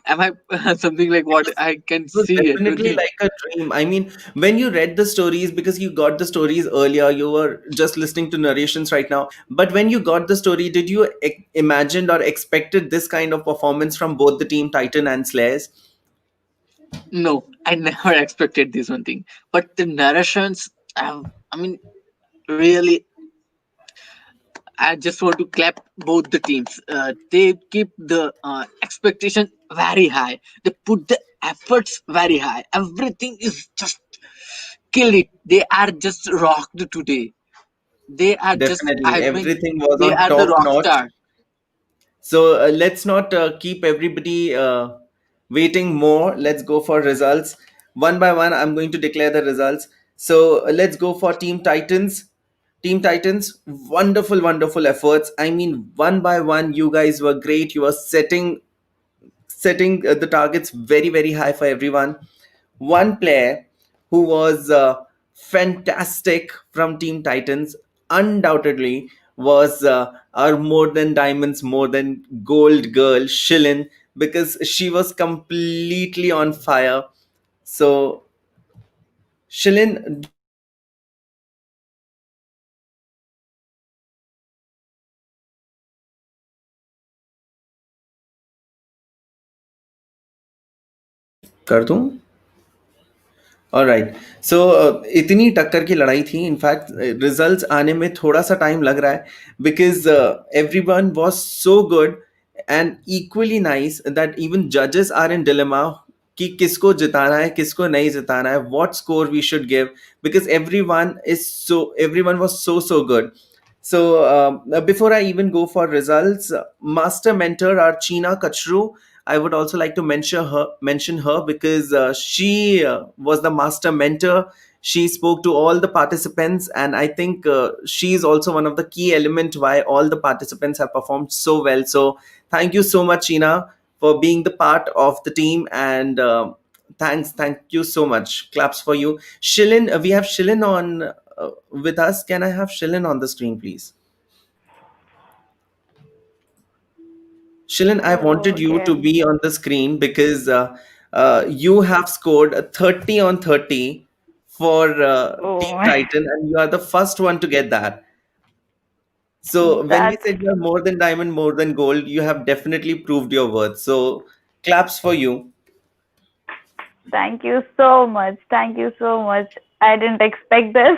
Am I something like what I can It was see it? definitely like a dream. I mean, when you read the stories, because you got the stories earlier, you were just listening to narrations right now. But when you got the story, did you imagined or expected this kind of performance from both the team Titan and Slayers? No, I never expected this one thing. But the narrations, I mean, really, I just want to clap both the teams. They keep the expectation very high. They put the efforts very high. Everything is just kill it. They are just rocked today. They are just, Definitely, I mean, everything was they on are the top rock notch. star. So let's not keep everybody waiting more. Let's go for results. One by one, I'm going to declare the results. So let's go for Team Titans. Team Titans, wonderful efforts. I mean, one by one, you guys were great. You were setting the targets very high for everyone. One player who was fantastic from Team Titans undoubtedly was our more than diamonds, more than gold girl, Shilin, because she was completely on fire. So, Shilin, do you want to share your experience with us? कर दूं? Alright so इतनी टक्कर की लड़ाई थी in fact results आने में थोड़ा सा टाइम लग रहा है because everyone was so good and equally nice that even judges are in dilemma कि किसको जिताना है किसको नहीं जिताना है what score we should give because everyone was so good. So before I even go for results, master mentor Archina Kachru, I would also like to mention her because she was the master mentor. She spoke to all the participants, and I think she is also one of the key element why all the participants have performed so well. So thank you so much, Ina, for being the part of the team, and thank you so much. Claps for you. Shilin, we have Shilin on with us. Can I have Shilin on the screen, please? Shilin, I Oh, wanted you okay. to be on the screen because you have scored a 30 on 30 for Oh, Team Titan, and you are the first one to get that. So when we that's said you are more than diamond, more than gold, you have definitely proved your worth. So claps for you. thank you so much. Thank you so much. I didn't expect this.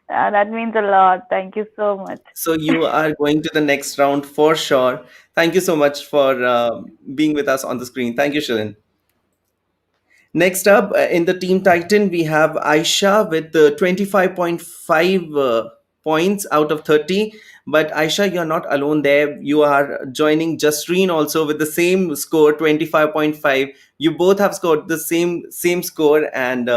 That means a lot. Thank you so much. So you are going to the next round for sure. Thank you so much for being with us on the screen. Thank you, Shilin. Next up in the Team Titan, we have Aisha with 25.5 points out of 30. But Aisha, you're not alone there. You are joining Jasreen also with the same score, 25.5. You both have scored the same score. And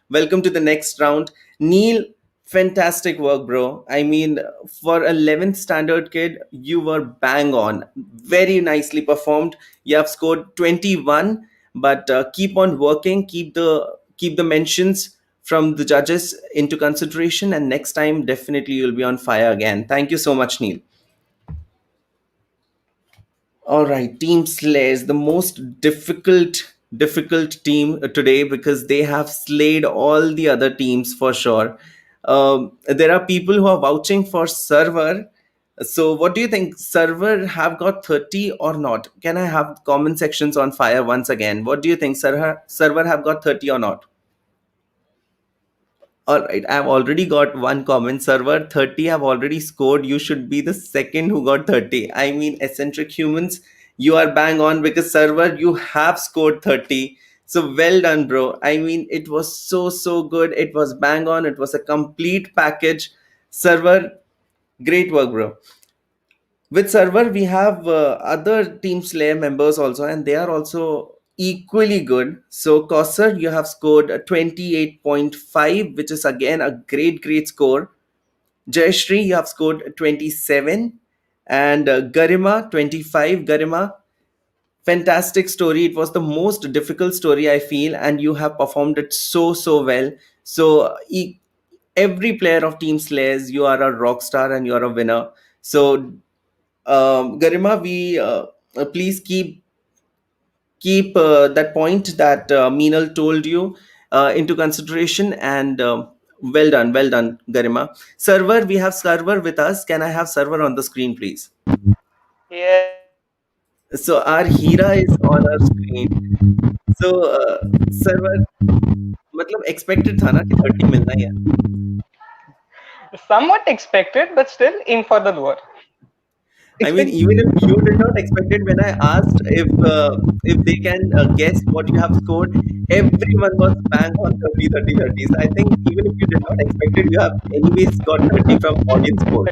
welcome to the next round. Neil, fantastic work, bro. I mean, for 11th standard kid, you were bang on. Very nicely performed. You have scored 21, but keep on working, keep the mentions from the judges into consideration, and next time definitely you'll be on fire again. Thank you so much, Neil. All right, Team Slayers, the most difficult team today because they have slayed all the other teams for sure. There are people who are vouching for Server. So, what do you think? Server have got 30 or not? Can I have comment sections on fire once again? What do you think? Server have got 30 or not? All right, I've already got one comment. Server 30 have already scored. You should be the second who got 30. I mean, eccentric humans, you are bang on because server, you have scored 30. So well done, bro. I mean, it was so good. It was bang on. It was a complete package. Server, great work, bro. With server, we have other Team Slayer members also, and they are also equally good. So Kosser, you have scored a 28.5, which is again a great score. Jayashri, you have scored 27, and Garima 25. Garima, fantastic story. It was the most difficult story I feel, and you have performed it so well. So every player of Team Slayers, you are a rock star and you are a winner. So Garima, we please keep that point that Meenal told you into consideration, and well done, Garima. Server, we have server with us. Can I have server on the screen, please? So our Hira is on our screen. So server, मतलब expected था ना कि 30 मिलना ही है. Somewhat expected, but still in for the lower. I mean, even if you did not expect it, when I asked if they can guess what you have scored, everyone was bang on 30. So I think even if you did not expect it, you have anyways got 30 from audience score.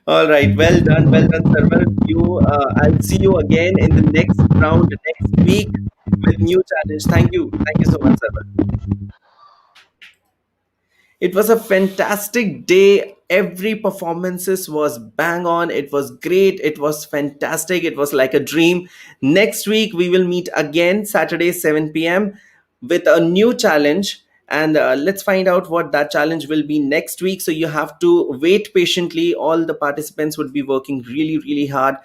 All right, well done, server. I'll see you again in the next round next week with new challenge. Thank you so much, server. It was a fantastic day. Every performances was bang on. It was great. It was fantastic. It was like a dream. Next week we will meet again Saturday 7 p.m. with a new challenge, and let's find out what that challenge will be next week. So you have to wait patiently. All the participants would be working really hard.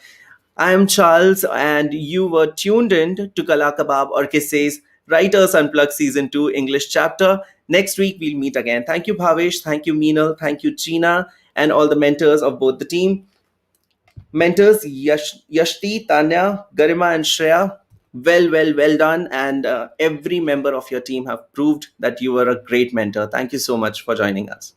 I am Charles, and you were tuned in to Kalaa Kebab or Kisse's Writers Unplugged Season 2 English chapter. Next week, we'll meet again. Thank you, Bhavesh. Thank you, Meenal. Thank you, China, and all the mentors of both the team. Mentors Yashti, Tanya, Garima, and Shreya. Well done. And every member of your team have proved that you were a great mentor. Thank you so much for joining us.